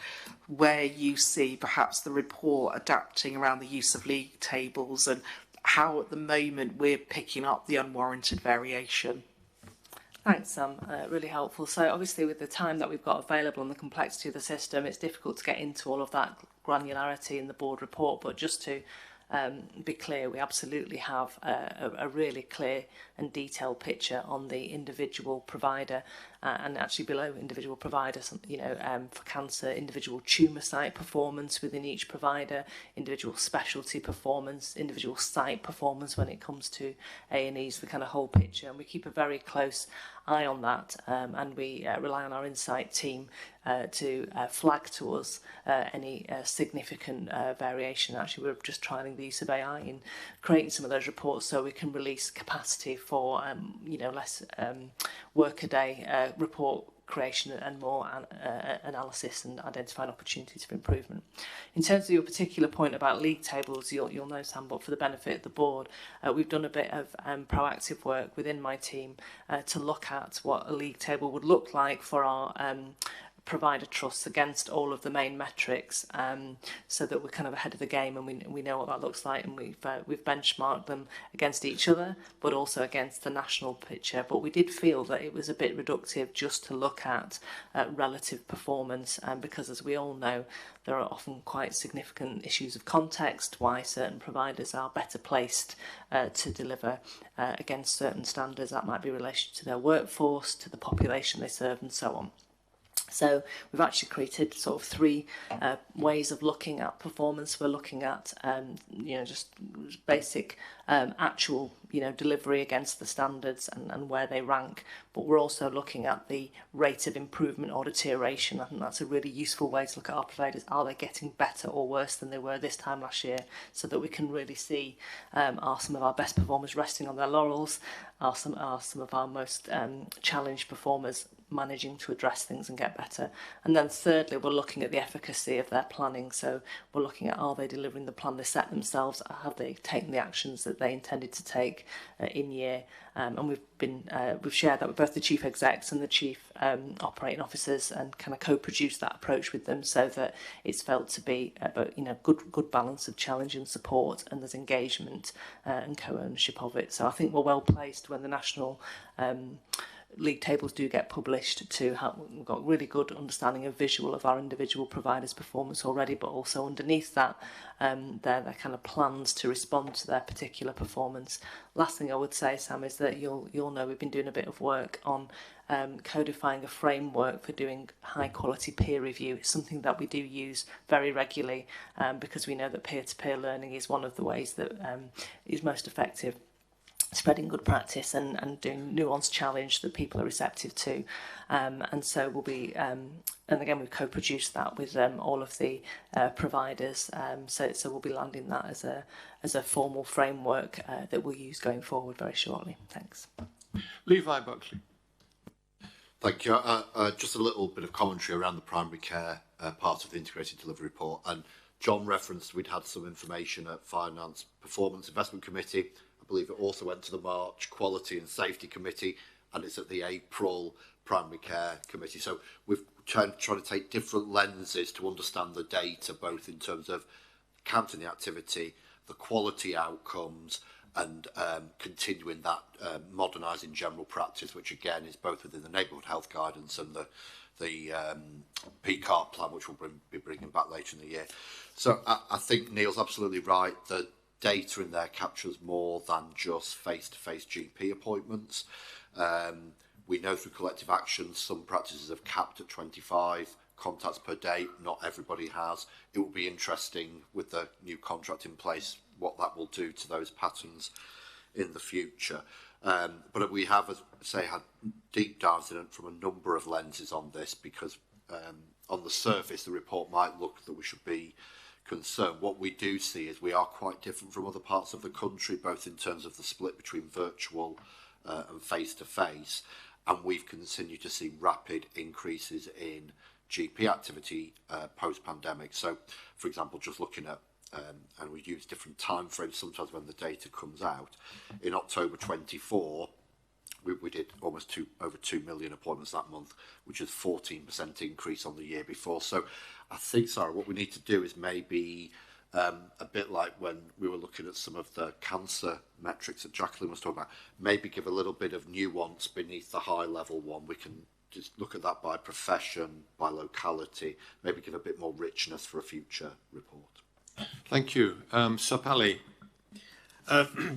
where you see perhaps the report adapting around the use of league tables, and how at the moment we're picking up the unwarranted variation. Thanks, Sam. Really helpful. So obviously with the time that we've got available and the complexity of the system, it's difficult to get into all of that granularity in the board report, but just to be clear, we absolutely have a really clear and detailed picture on the individual provider and actually below individual providers, for cancer, individual tumour site performance within each provider, individual specialty performance, individual site performance when it comes to A&Es, the kind of whole picture. And we keep a very close eye on that, and we rely on our insight team to flag to us any significant variation. Actually, we're just trialling the use of AI in creating some of those reports so we can release capacity for less work-a-day report creation and more analysis and identifying opportunities for improvement. In terms of your particular point about league tables, you'll know, Sam, but for the benefit of the board, we've done a bit of proactive work within my team to look at what a league table would look like for our provider trusts against all of the main metrics, so that we're kind of ahead of the game, and we know what that looks like, and we've benchmarked them against each other, but also against the national picture. But we did feel that it was a bit reductive just to look at relative performance, because as we all know, there are often quite significant issues of context why certain providers are better placed to deliver against certain standards. That might be in relation to their workforce, to the population they serve, and so on. So we've actually created sort of three ways of looking at performance. We're looking at just basic actual delivery against the standards and where they rank, but we're also looking at the rate of improvement or deterioration. I think that's a really useful way to look at our providers. Are they getting better or worse than they were this time last year, so that we can really see are some of our best performers resting on their laurels, are some of our most challenged performers managing to address things and get better. And then thirdly, we're looking at the efficacy of their planning. So we're looking at, are they delivering the plan they set themselves? Have they taken the actions that they intended to take in year? And we've shared that with both the chief execs and the chief operating officers, and kind of co-produced that approach with them, so that it's felt to be a good balance of challenge and support, and there's engagement and co-ownership of it. So I think we're well placed when the national league tables do get published to have, we've got really good understanding of visual of our individual providers' performance already, but also underneath that their kind of plans to respond to their particular performance. Last thing I would say, Sam, is that you'll know we've been doing a bit of work on codifying a framework for doing high quality peer review. It's something that we do use very regularly, because we know that peer-to-peer learning is one of the ways that is most effective, spreading good practice and doing nuanced challenge that people are receptive to. And so we'll be, and again, we've co-produced that with all of the providers. So we'll be landing that as a formal framework that we'll use going forward very shortly. Thanks. Levi Buckley. Thank you. Just a little bit of commentary around the primary care part of the integrated delivery report. And John referenced we'd had some information at Finance Performance Investment Committee. I believe it also went to the March Quality and Safety Committee, and it's at the April Primary Care Committee. So we've tried to take different lenses to understand the data, both in terms of counting the activity, the quality outcomes, and continuing that modernising general practice, which again is both within the neighbourhood health guidance and the PCART plan, which we'll be bringing back later in the year. So I think Neil's absolutely right that data in there captures more than just face-to-face GP appointments. We know through collective action some practices have capped at 25 contacts per day. Not everybody has. It will be interesting with the new contract in place what that will do to those patterns in the future. But we have, as I say, had deep dives in it from a number of lenses on this, because on the surface the report might look that we should be concerned. What we do see is we are quite different from other parts of the country, both in terms of the split between virtual and face-to-face, and we've continued to see rapid increases in GP activity post-pandemic. So, for example, just looking at, and we use different time frames sometimes when the data comes out, in October 24, we did almost over 2 million appointments that month, which is 14% increase on the year before. So I think, Sarah, what we need to do is maybe a bit like when we were looking at some of the cancer metrics that Jacqueline was talking about, maybe give a little bit of nuance beneath the high level one. We can just look at that by profession, by locality, maybe give a bit more richness for a future report. Thank you. Sir Pally.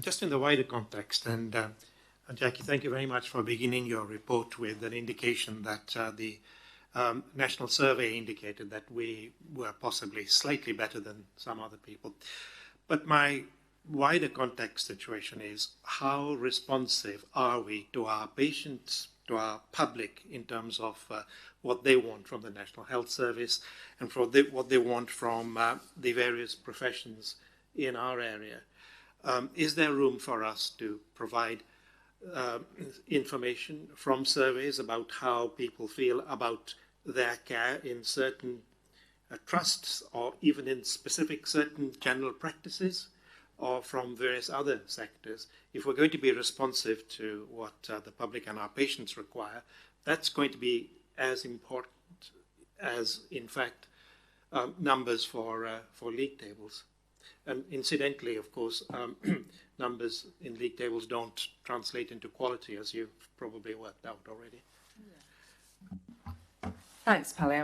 Just in the wider context, and Jackie, thank you very much for beginning your report with an indication that the national survey indicated that we were possibly slightly better than some other people. But my wider context situation is, how responsive are we to our patients, to our public, in terms of what they want from the National Health Service and for what they want from the various professions in our area? Is there room for us to provide information from surveys about how people feel about their care in certain trusts, or even in specific certain general practices, or from various other sectors? If we're going to be responsive to what the public and our patients require, that's going to be as important as, in fact, numbers for league tables. And incidentally, of course, numbers in league tables don't translate into quality, as you've probably worked out already. Thanks, Pally.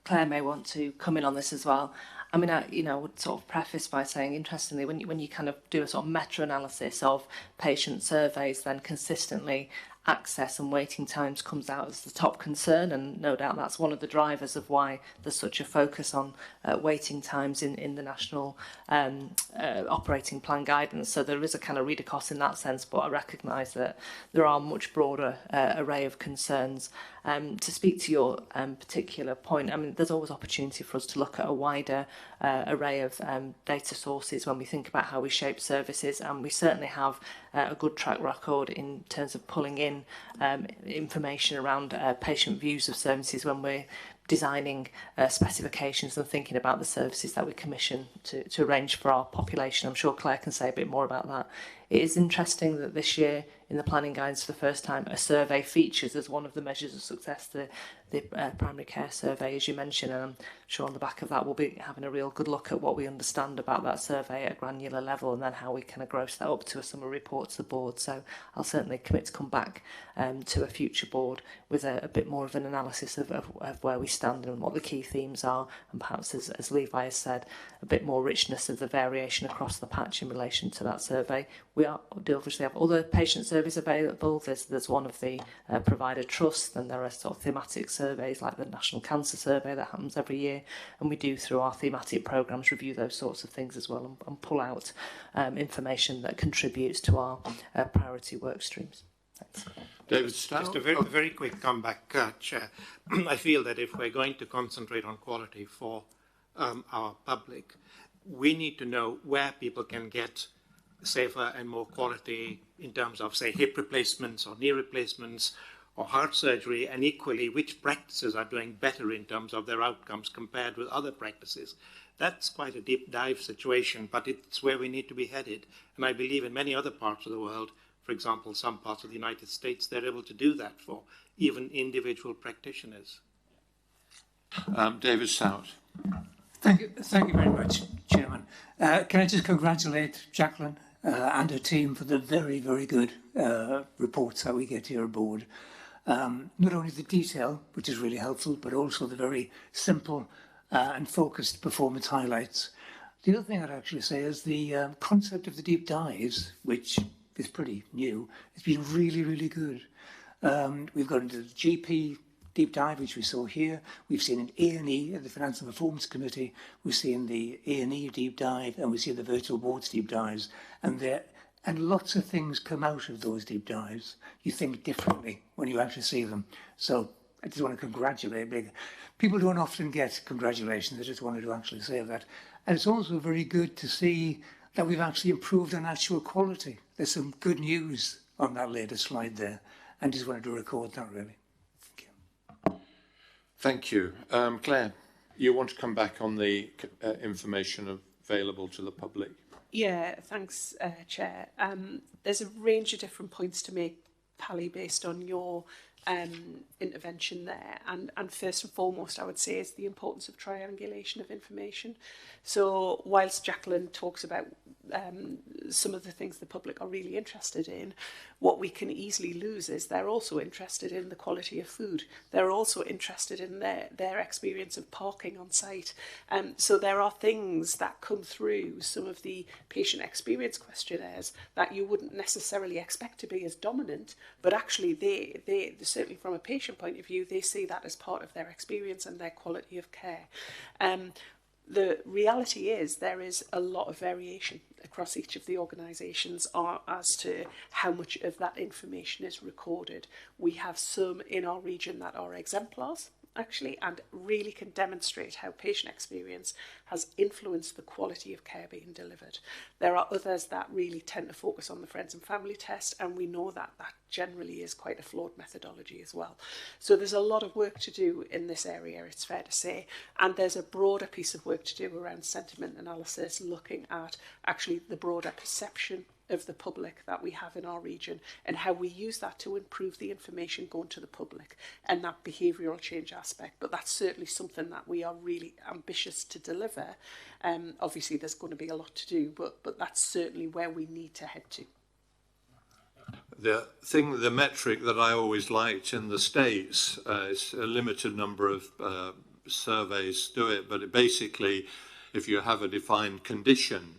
Claire may want to come in on this as well. I mean, I would sort of preface by saying, interestingly, when you kind of do a sort of meta-analysis of patient surveys, then consistently access and waiting times comes out as the top concern, and no doubt that's one of the drivers of why there's such a focus on waiting times in the national operating plan guidance. So there is a kind of read across in that sense, but I recognise that there are much broader array of concerns. To speak to your particular point, I mean, there's always opportunity for us to look at a wider array of data sources when we think about how we shape services, and we certainly have a good track record in terms of pulling in information around patient views of services when we're designing specifications and thinking about the services that we commission to arrange for our population. I'm sure Claire can say a bit more about that. It is interesting that this year, in the planning guidance for the first time, a survey features as one of the measures of success, the primary care survey, as you mentioned, and I'm sure on the back of that we'll be having a real good look at what we understand about that survey at a granular level, and then how we kind of gross that up to a summary report to the board. So I'll certainly commit to come back to a future board with a bit more of an analysis of where we stand and what the key themes are, and perhaps, as Levi has said, a bit more richness of the variation across the patch in relation to that survey. We obviously have other patient surveys available. There's one of the provider trusts, and there are sort of thematic surveys like the National Cancer Survey that happens every year, and we do, through our thematic programmes, review those sorts of things as well, and pull out information that contributes to our priority work streams. Thanks. David Stout? Just a very quick comeback, Chair. I feel that if we're going to concentrate on quality for our public, we need to know where people can get safer and more quality in terms of, say, hip replacements or knee replacements or heart surgery, and equally which practices are doing better in terms of their outcomes compared with other practices. That's quite a deep dive situation, but it's where we need to be headed. And I believe in many other parts of the world, for example, some parts of the United States, they're able to do that for even individual practitioners. David Stout. Thank you very much, Chairman. Can I just congratulate Jacqueline and her team for the very, very good reports that we get here aboard. Not only the detail, which is really helpful, but also the very simple and focused performance highlights. The other thing I'd actually say is the concept of the deep dives, which is pretty new. It's been really, really good. We've got into the GP deep dive, which we saw here. We've seen an A&E at the Finance and Performance Committee. We've seen the A&E deep dive, and we see the virtual boards deep dives. And lots of things come out of those deep dives. You think differently when you actually see them. So I just want to congratulate. People don't often get congratulations. I just wanted to actually say that. And it's also very good to see that we've actually improved on actual quality. There's some good news on that latest slide there. And just wanted to record that, really. Thank you. Claire, you want to come back on the information available to the public? Yeah, thanks, Chair. There's a range of different points to make, Pally, based on your intervention there. And first and foremost, I would say, is the importance of triangulation of information. So whilst Jacqueline talks about some of the things the public are really interested in, what we can easily lose is they're also interested in the quality of food. They're also interested in their experience of parking on site. So there are things that come through some of the patient experience questionnaires that you wouldn't necessarily expect to be as dominant, but actually they certainly from a patient point of view, they see that as part of their experience and their quality of care. The reality is there is a lot of variation across each of the organisations as to how much of that information is recorded. We have some in our region that are exemplars, actually, and really can demonstrate how patient experience has influenced the quality of care being delivered. There are others that really tend to focus on the friends and family test, and we know that that generally is quite a flawed methodology as well. So there's a lot of work to do in this area, it's fair to say, and there's a broader piece of work to do around sentiment analysis, looking at actually the broader perception of the public that we have in our region and how we use that to improve the information going to the public and that behavioural change aspect. But that's certainly something that we are really ambitious to deliver. Obviously there's going to be a lot to do, but that's certainly where we need to head to. The metric that I always liked in the States, is a limited number of surveys do it, but it basically, if you have a defined condition,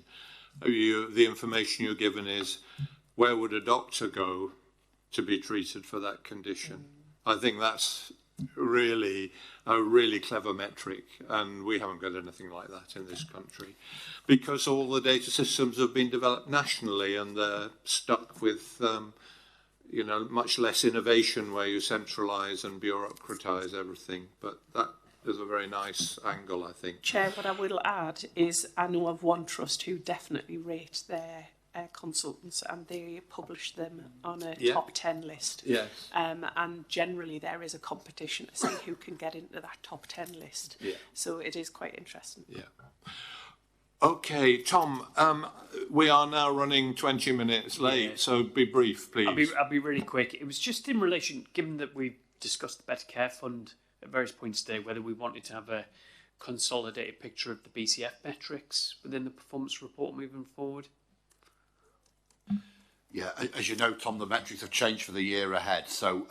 the information you're given is where would a doctor go to be treated for that condition. I think that's really a really clever metric, and we haven't got anything like that in this country because all the data systems have been developed nationally and they're stuck with you know, much less innovation where you centralise and bureaucratise everything. But that is a very nice angle, I think. Chair, what I will add is I know of one trust who definitely rate their consultants and they publish them on a top 10 list. Yes. And generally there is a competition to see who can get into that top 10 list. Yeah. So it is quite interesting. Yeah. Okay, Tom, we are now running 20 minutes late, so be brief, please. I'll be really quick. It was just in relation, given that we discussed the Better Care Fund at various points today, whether we wanted to have a consolidated picture of the BCF metrics within the performance report moving forward. Yeah, as you know, Tom, the metrics have changed for the year ahead. So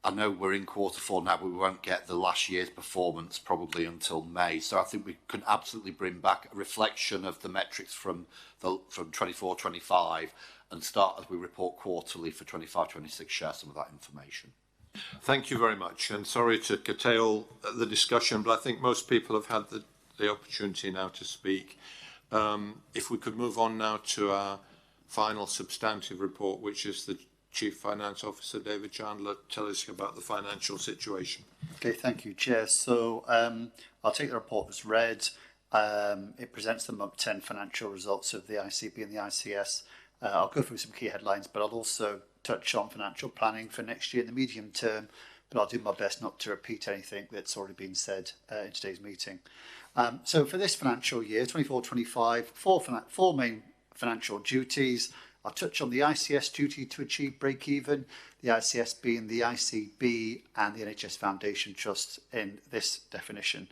I know we're in quarter 4 now, but we won't get the last year's performance probably until May. So I think we can absolutely bring back a reflection of the metrics from 24-25 and start as we report quarterly for 25-26, share some of that information. Thank you very much, and sorry to curtail the discussion, but I think most people have had the opportunity now to speak. If we could move on now to our final substantive report, which is the Chief Finance Officer, David Chandler, tell us about the financial situation. Okay, thank you, Chair. So I'll take the report as read. It presents the month 10 financial results of the ICB and the ICS. I'll go through some key headlines, but I'll also touch on financial planning for next year in the medium term, but I'll do my best not to repeat anything that's already been said in today's meeting. So for this financial year, 24-25, four main financial duties. I'll touch on the ICS duty to achieve break-even, the ICS being the ICB and the NHS Foundation Trust in this definition.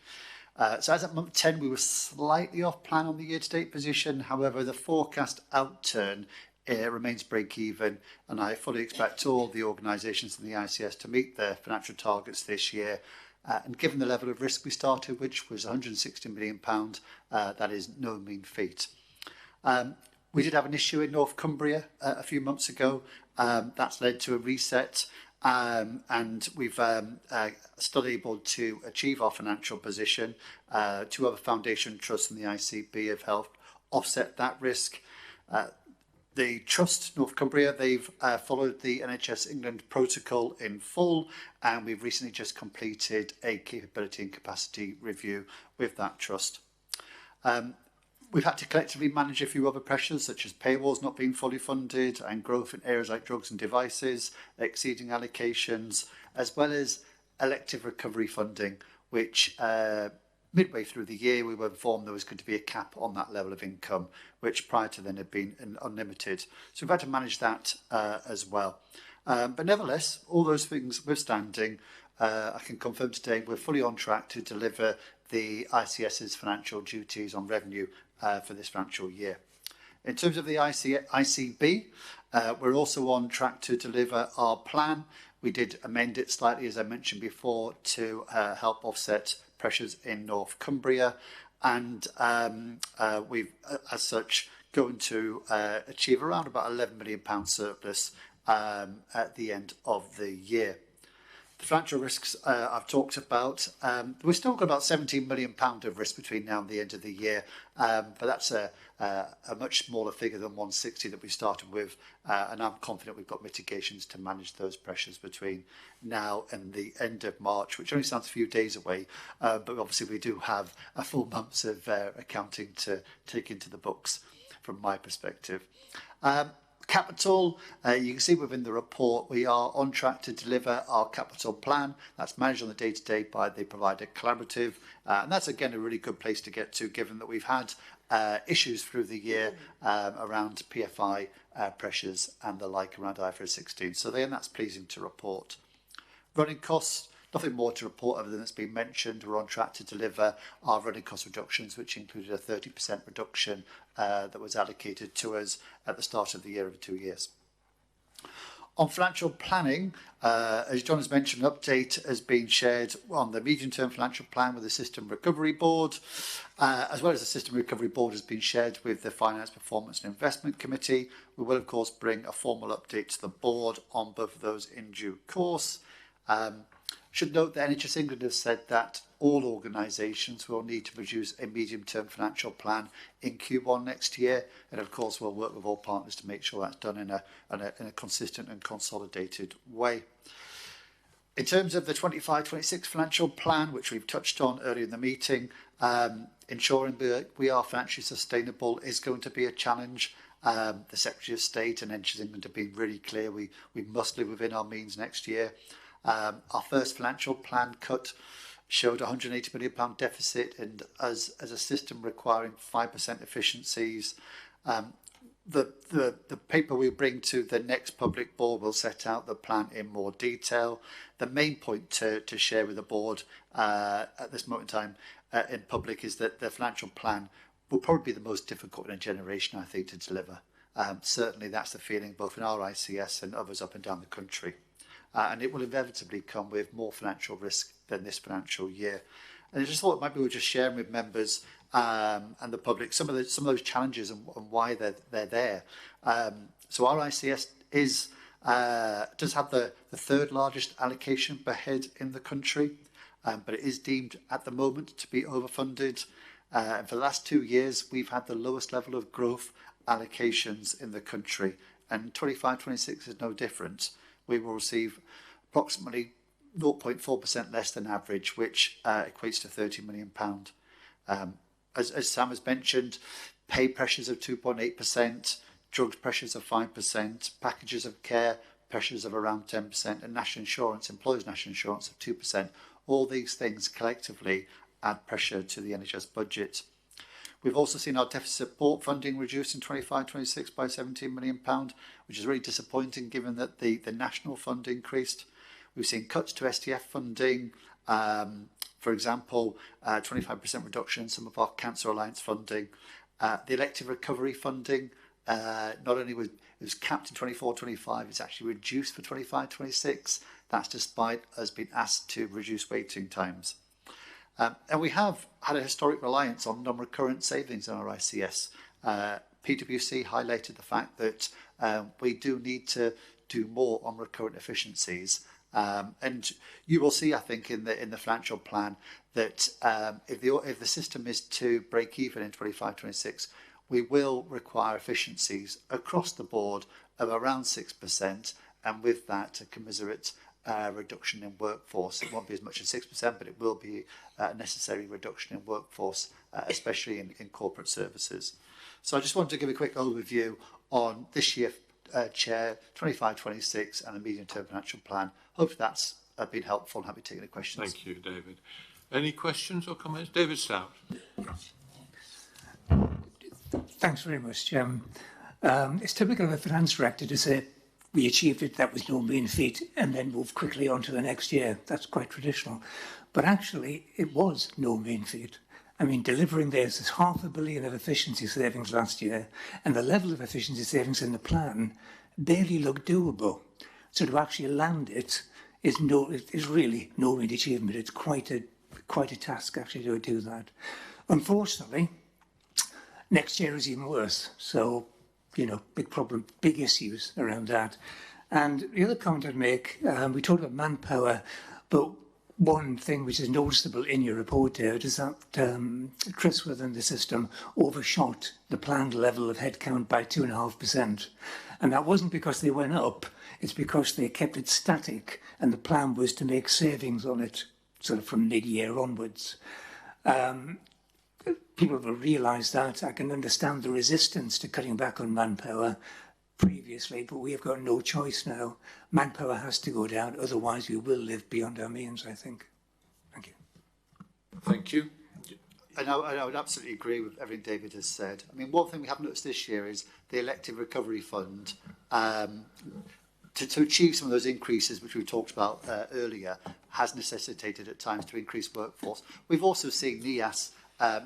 So as at month 10, we were slightly off plan on the year-to-date position. However, the forecast outturn remains break-even, and I fully expect all the organisations in the ICS to meet their financial targets this year. And given the level of risk we started, which was £160 million, that is no mean feat. We did have an issue in North Cumbria a few months ago. That's led to a reset, and we've still able to achieve our financial position. 2 other foundation trusts and the ICB have helped offset that risk. The Trust, North Cumbria, they've followed the NHS England protocol in full, and we've recently just completed a capability and capacity review with that trust. We've had to collectively manage a few other pressures, such as paywalls not being fully funded and growth in areas like drugs and devices, exceeding allocations, as well as elective recovery funding, which midway through the year we were informed there was going to be a cap on that level of income, which prior to then had been unlimited. So we've had to manage that as well. But nevertheless, all those things withstanding, I can confirm today we're fully on track to deliver the ICS's financial duties on revenue for this financial year. In terms of the ICB, we're also on track to deliver our plan. We did amend it slightly, as I mentioned before, to help offset pressures in North Cumbria. And we've, as such, going to achieve around about £11 million surplus at the end of the year. The financial risks I've talked about. We've still got about £17 million of risk between now and the end of the year, but that's a much smaller figure than 160 that we started with, and I'm confident we've got mitigations to manage those pressures between now and the end of March, which only sounds a few days away, but obviously we do have a full months of accounting to take into the books from my perspective. Capital, you can see within the report, we are on track to deliver our capital plan. That's managed on the day-to-day by the provider collaborative. And that's, again, a really good place to get to, given that we've had issues through the year around PFI pressures and the like around IFRS 16. So then that's pleasing to report. Running costs, nothing more to report other than it's been mentioned. We're on track to deliver our running cost reductions, which included a 30% reduction that was allocated to us at the start of the year over 2 years. On financial planning, as John has mentioned, an update has been shared on the medium-term financial plan with the System Recovery Board, as well as the System Recovery Board has been shared with the Finance, Performance and Investment Committee. We will, of course, bring a formal update to the board on both of those in due course. Should note that NHS England has said that all organisations will need to produce a medium-term financial plan in Q1 next year, and of course we'll work with all partners to make sure that's done in a consistent and consolidated way. In terms of the 25-26 financial plan, which we've touched on earlier in the meeting, ensuring that we are financially sustainable is going to be a challenge. The Secretary of State and NHS England have been really clear we must live within our means next year. Our first financial plan cut showed £180 million deficit, and as a system requiring 5% efficiencies. The paper we bring to the next public board will set out the plan in more detail. The main point to share with the board at this moment in time in public is that the financial plan will probably be the most difficult in a generation, I think, to deliver. Certainly that's the feeling both in our ICS and others up and down the country. And it will inevitably come with more financial risk than this financial year. And I just thought maybe we'll just share with members and the public some of those challenges and why they're there. So our ICS does have the third largest allocation per head in the country, but it is deemed at the moment to be overfunded. And for the last 2 years, we've had the lowest level of growth allocations in the country, and 25-26 is no different. We will receive approximately 0.4% less than average, which equates to £30 million. As Sam has mentioned, pay pressures of 2.8%, drugs pressures of 5%, packages of care pressures of around 10%, and national insurance, employers' national insurance of 2%. All these things collectively add pressure to the NHS budget. We've also seen our deficit support funding reduced in 25-26 by £17 million, which is really disappointing given that the national fund increased. We've seen cuts to STF funding, for example, 25% reduction in some of our Cancer Alliance funding. The elective recovery funding not only was capped in 24-25, it's actually reduced for 25-26. That's despite us being asked to reduce waiting times. And we have had a historic reliance on non-recurrent savings in our ICS. PwC highlighted the fact that we do need to do more on recurrent efficiencies. And you will see, I think, in the financial plan that if the system is to break even in 25-26, we will require efficiencies across the board of around 6%, and with that a commensurate reduction in workforce. It won't be as much as 6%, but it will be a necessary reduction in workforce, especially in corporate services. So I just wanted to give a quick overview on this year, Chair, 25-26 and the medium-term financial plan. Hope that's been helpful, and happy to take any questions. Thank you, David. Any questions or comments? David Stout. Thanks very much, Chairman. It's typical of a finance director to say, we achieved it, that was no mean feat, and then move quickly on to the next year. That's quite traditional. But actually, it was no mean feat. I mean, delivering this is £500 million of efficiency savings last year, and the level of efficiency savings in the plan barely looked doable. So to actually land it is really no real achievement. It's quite a task actually to do that. Unfortunately, next year is even worse. So, you know, big problem, big issues around that. And the other comment I'd make, we talked about manpower, but one thing which is noticeable in your report, David, is that TRIS within the system overshot the planned level of headcount by 2.5%. And that wasn't because they went up, it's because they kept it static, and the plan was to make savings on it sort of from mid-year onwards. People will realise that. I can understand the resistance to cutting back on manpower previously, but we have got no choice now. Manpower has to go down, otherwise we will live beyond our means, I think. Thank you. Thank you. And I would absolutely agree with everything David has said. I mean, one thing we have noticed this year is the elective recovery fund, to achieve some of those increases which we talked about earlier, has necessitated at times to increase workforce. We've also seen NIAS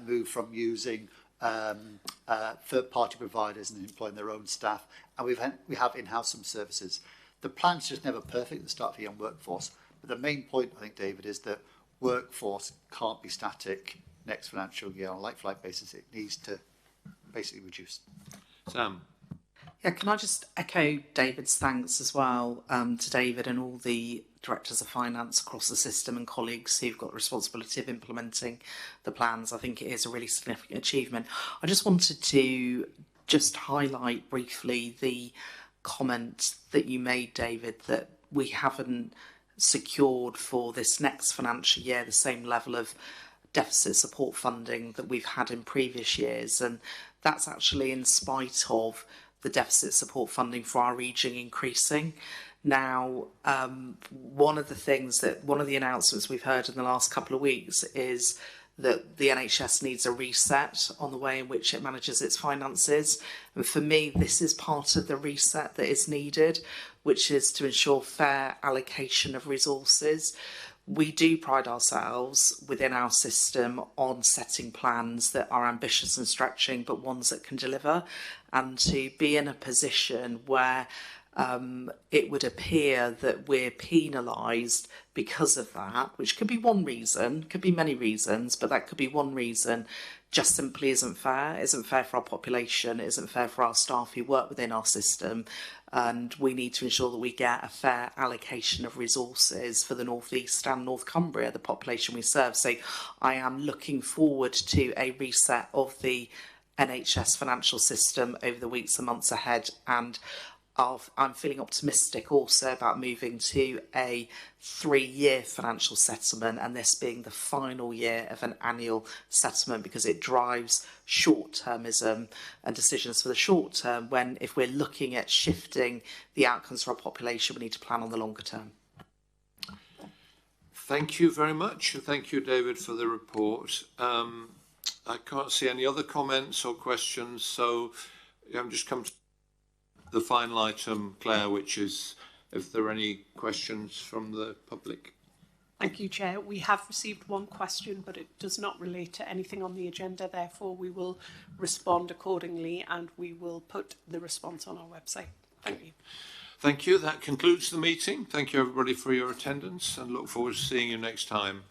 move from using third-party providers and employing their own staff, and we have in-house some services. The plan's just never perfect at the start for young workforce, but the main point, I think, David, is that workforce can't be static next financial year on a like-for-like basis. It needs to basically reduce. Sam? Yeah, can I just echo David's thanks as well to David and all the directors of finance across the system and colleagues who've got the responsibility of implementing the plans. I think it is a really significant achievement. I just wanted to just highlight briefly the comment that you made, David, that we haven't secured for this next financial year the same level of deficit support funding that we've had in previous years, and that's actually in spite of the deficit support funding for our region increasing. Now, one of the announcements we've heard in the last couple of weeks is that the NHS needs a reset on the way in which it manages its finances. And for me, this is part of the reset that is needed, which is to ensure fair allocation of resources. We do pride ourselves within our system on setting plans that are ambitious and stretching, but ones that can deliver. And to be in a position where it would appear that we're penalised because of that, which could be one reason, could be many reasons, but that could be one reason, just simply isn't fair. It isn't fair for our population, it isn't fair for our staff who work within our system, and we need to ensure that we get a fair allocation of resources for the North East and North Cumbria, the population we serve. So I am looking forward to a reset of the NHS financial system over the weeks and months ahead, and I'm feeling optimistic also about moving to a 3-year financial settlement, and this being the final year of an annual settlement, because it drives short-termism and decisions for the short term, when if we're looking at shifting the outcomes for our population, we need to plan on the longer term. Thank you very much. Thank you, David, for the report. I can't see any other comments or questions, so I'm just come to the final item, Claire, which is if there are any questions from the public. Thank you, Chair. We have received one question, but it does not relate to anything on the agenda. Therefore, we will respond accordingly, and we will put the response on our website. Thank you. Thank you. That concludes the meeting. Thank you, everybody, for your attendance, and look forward to seeing you next time.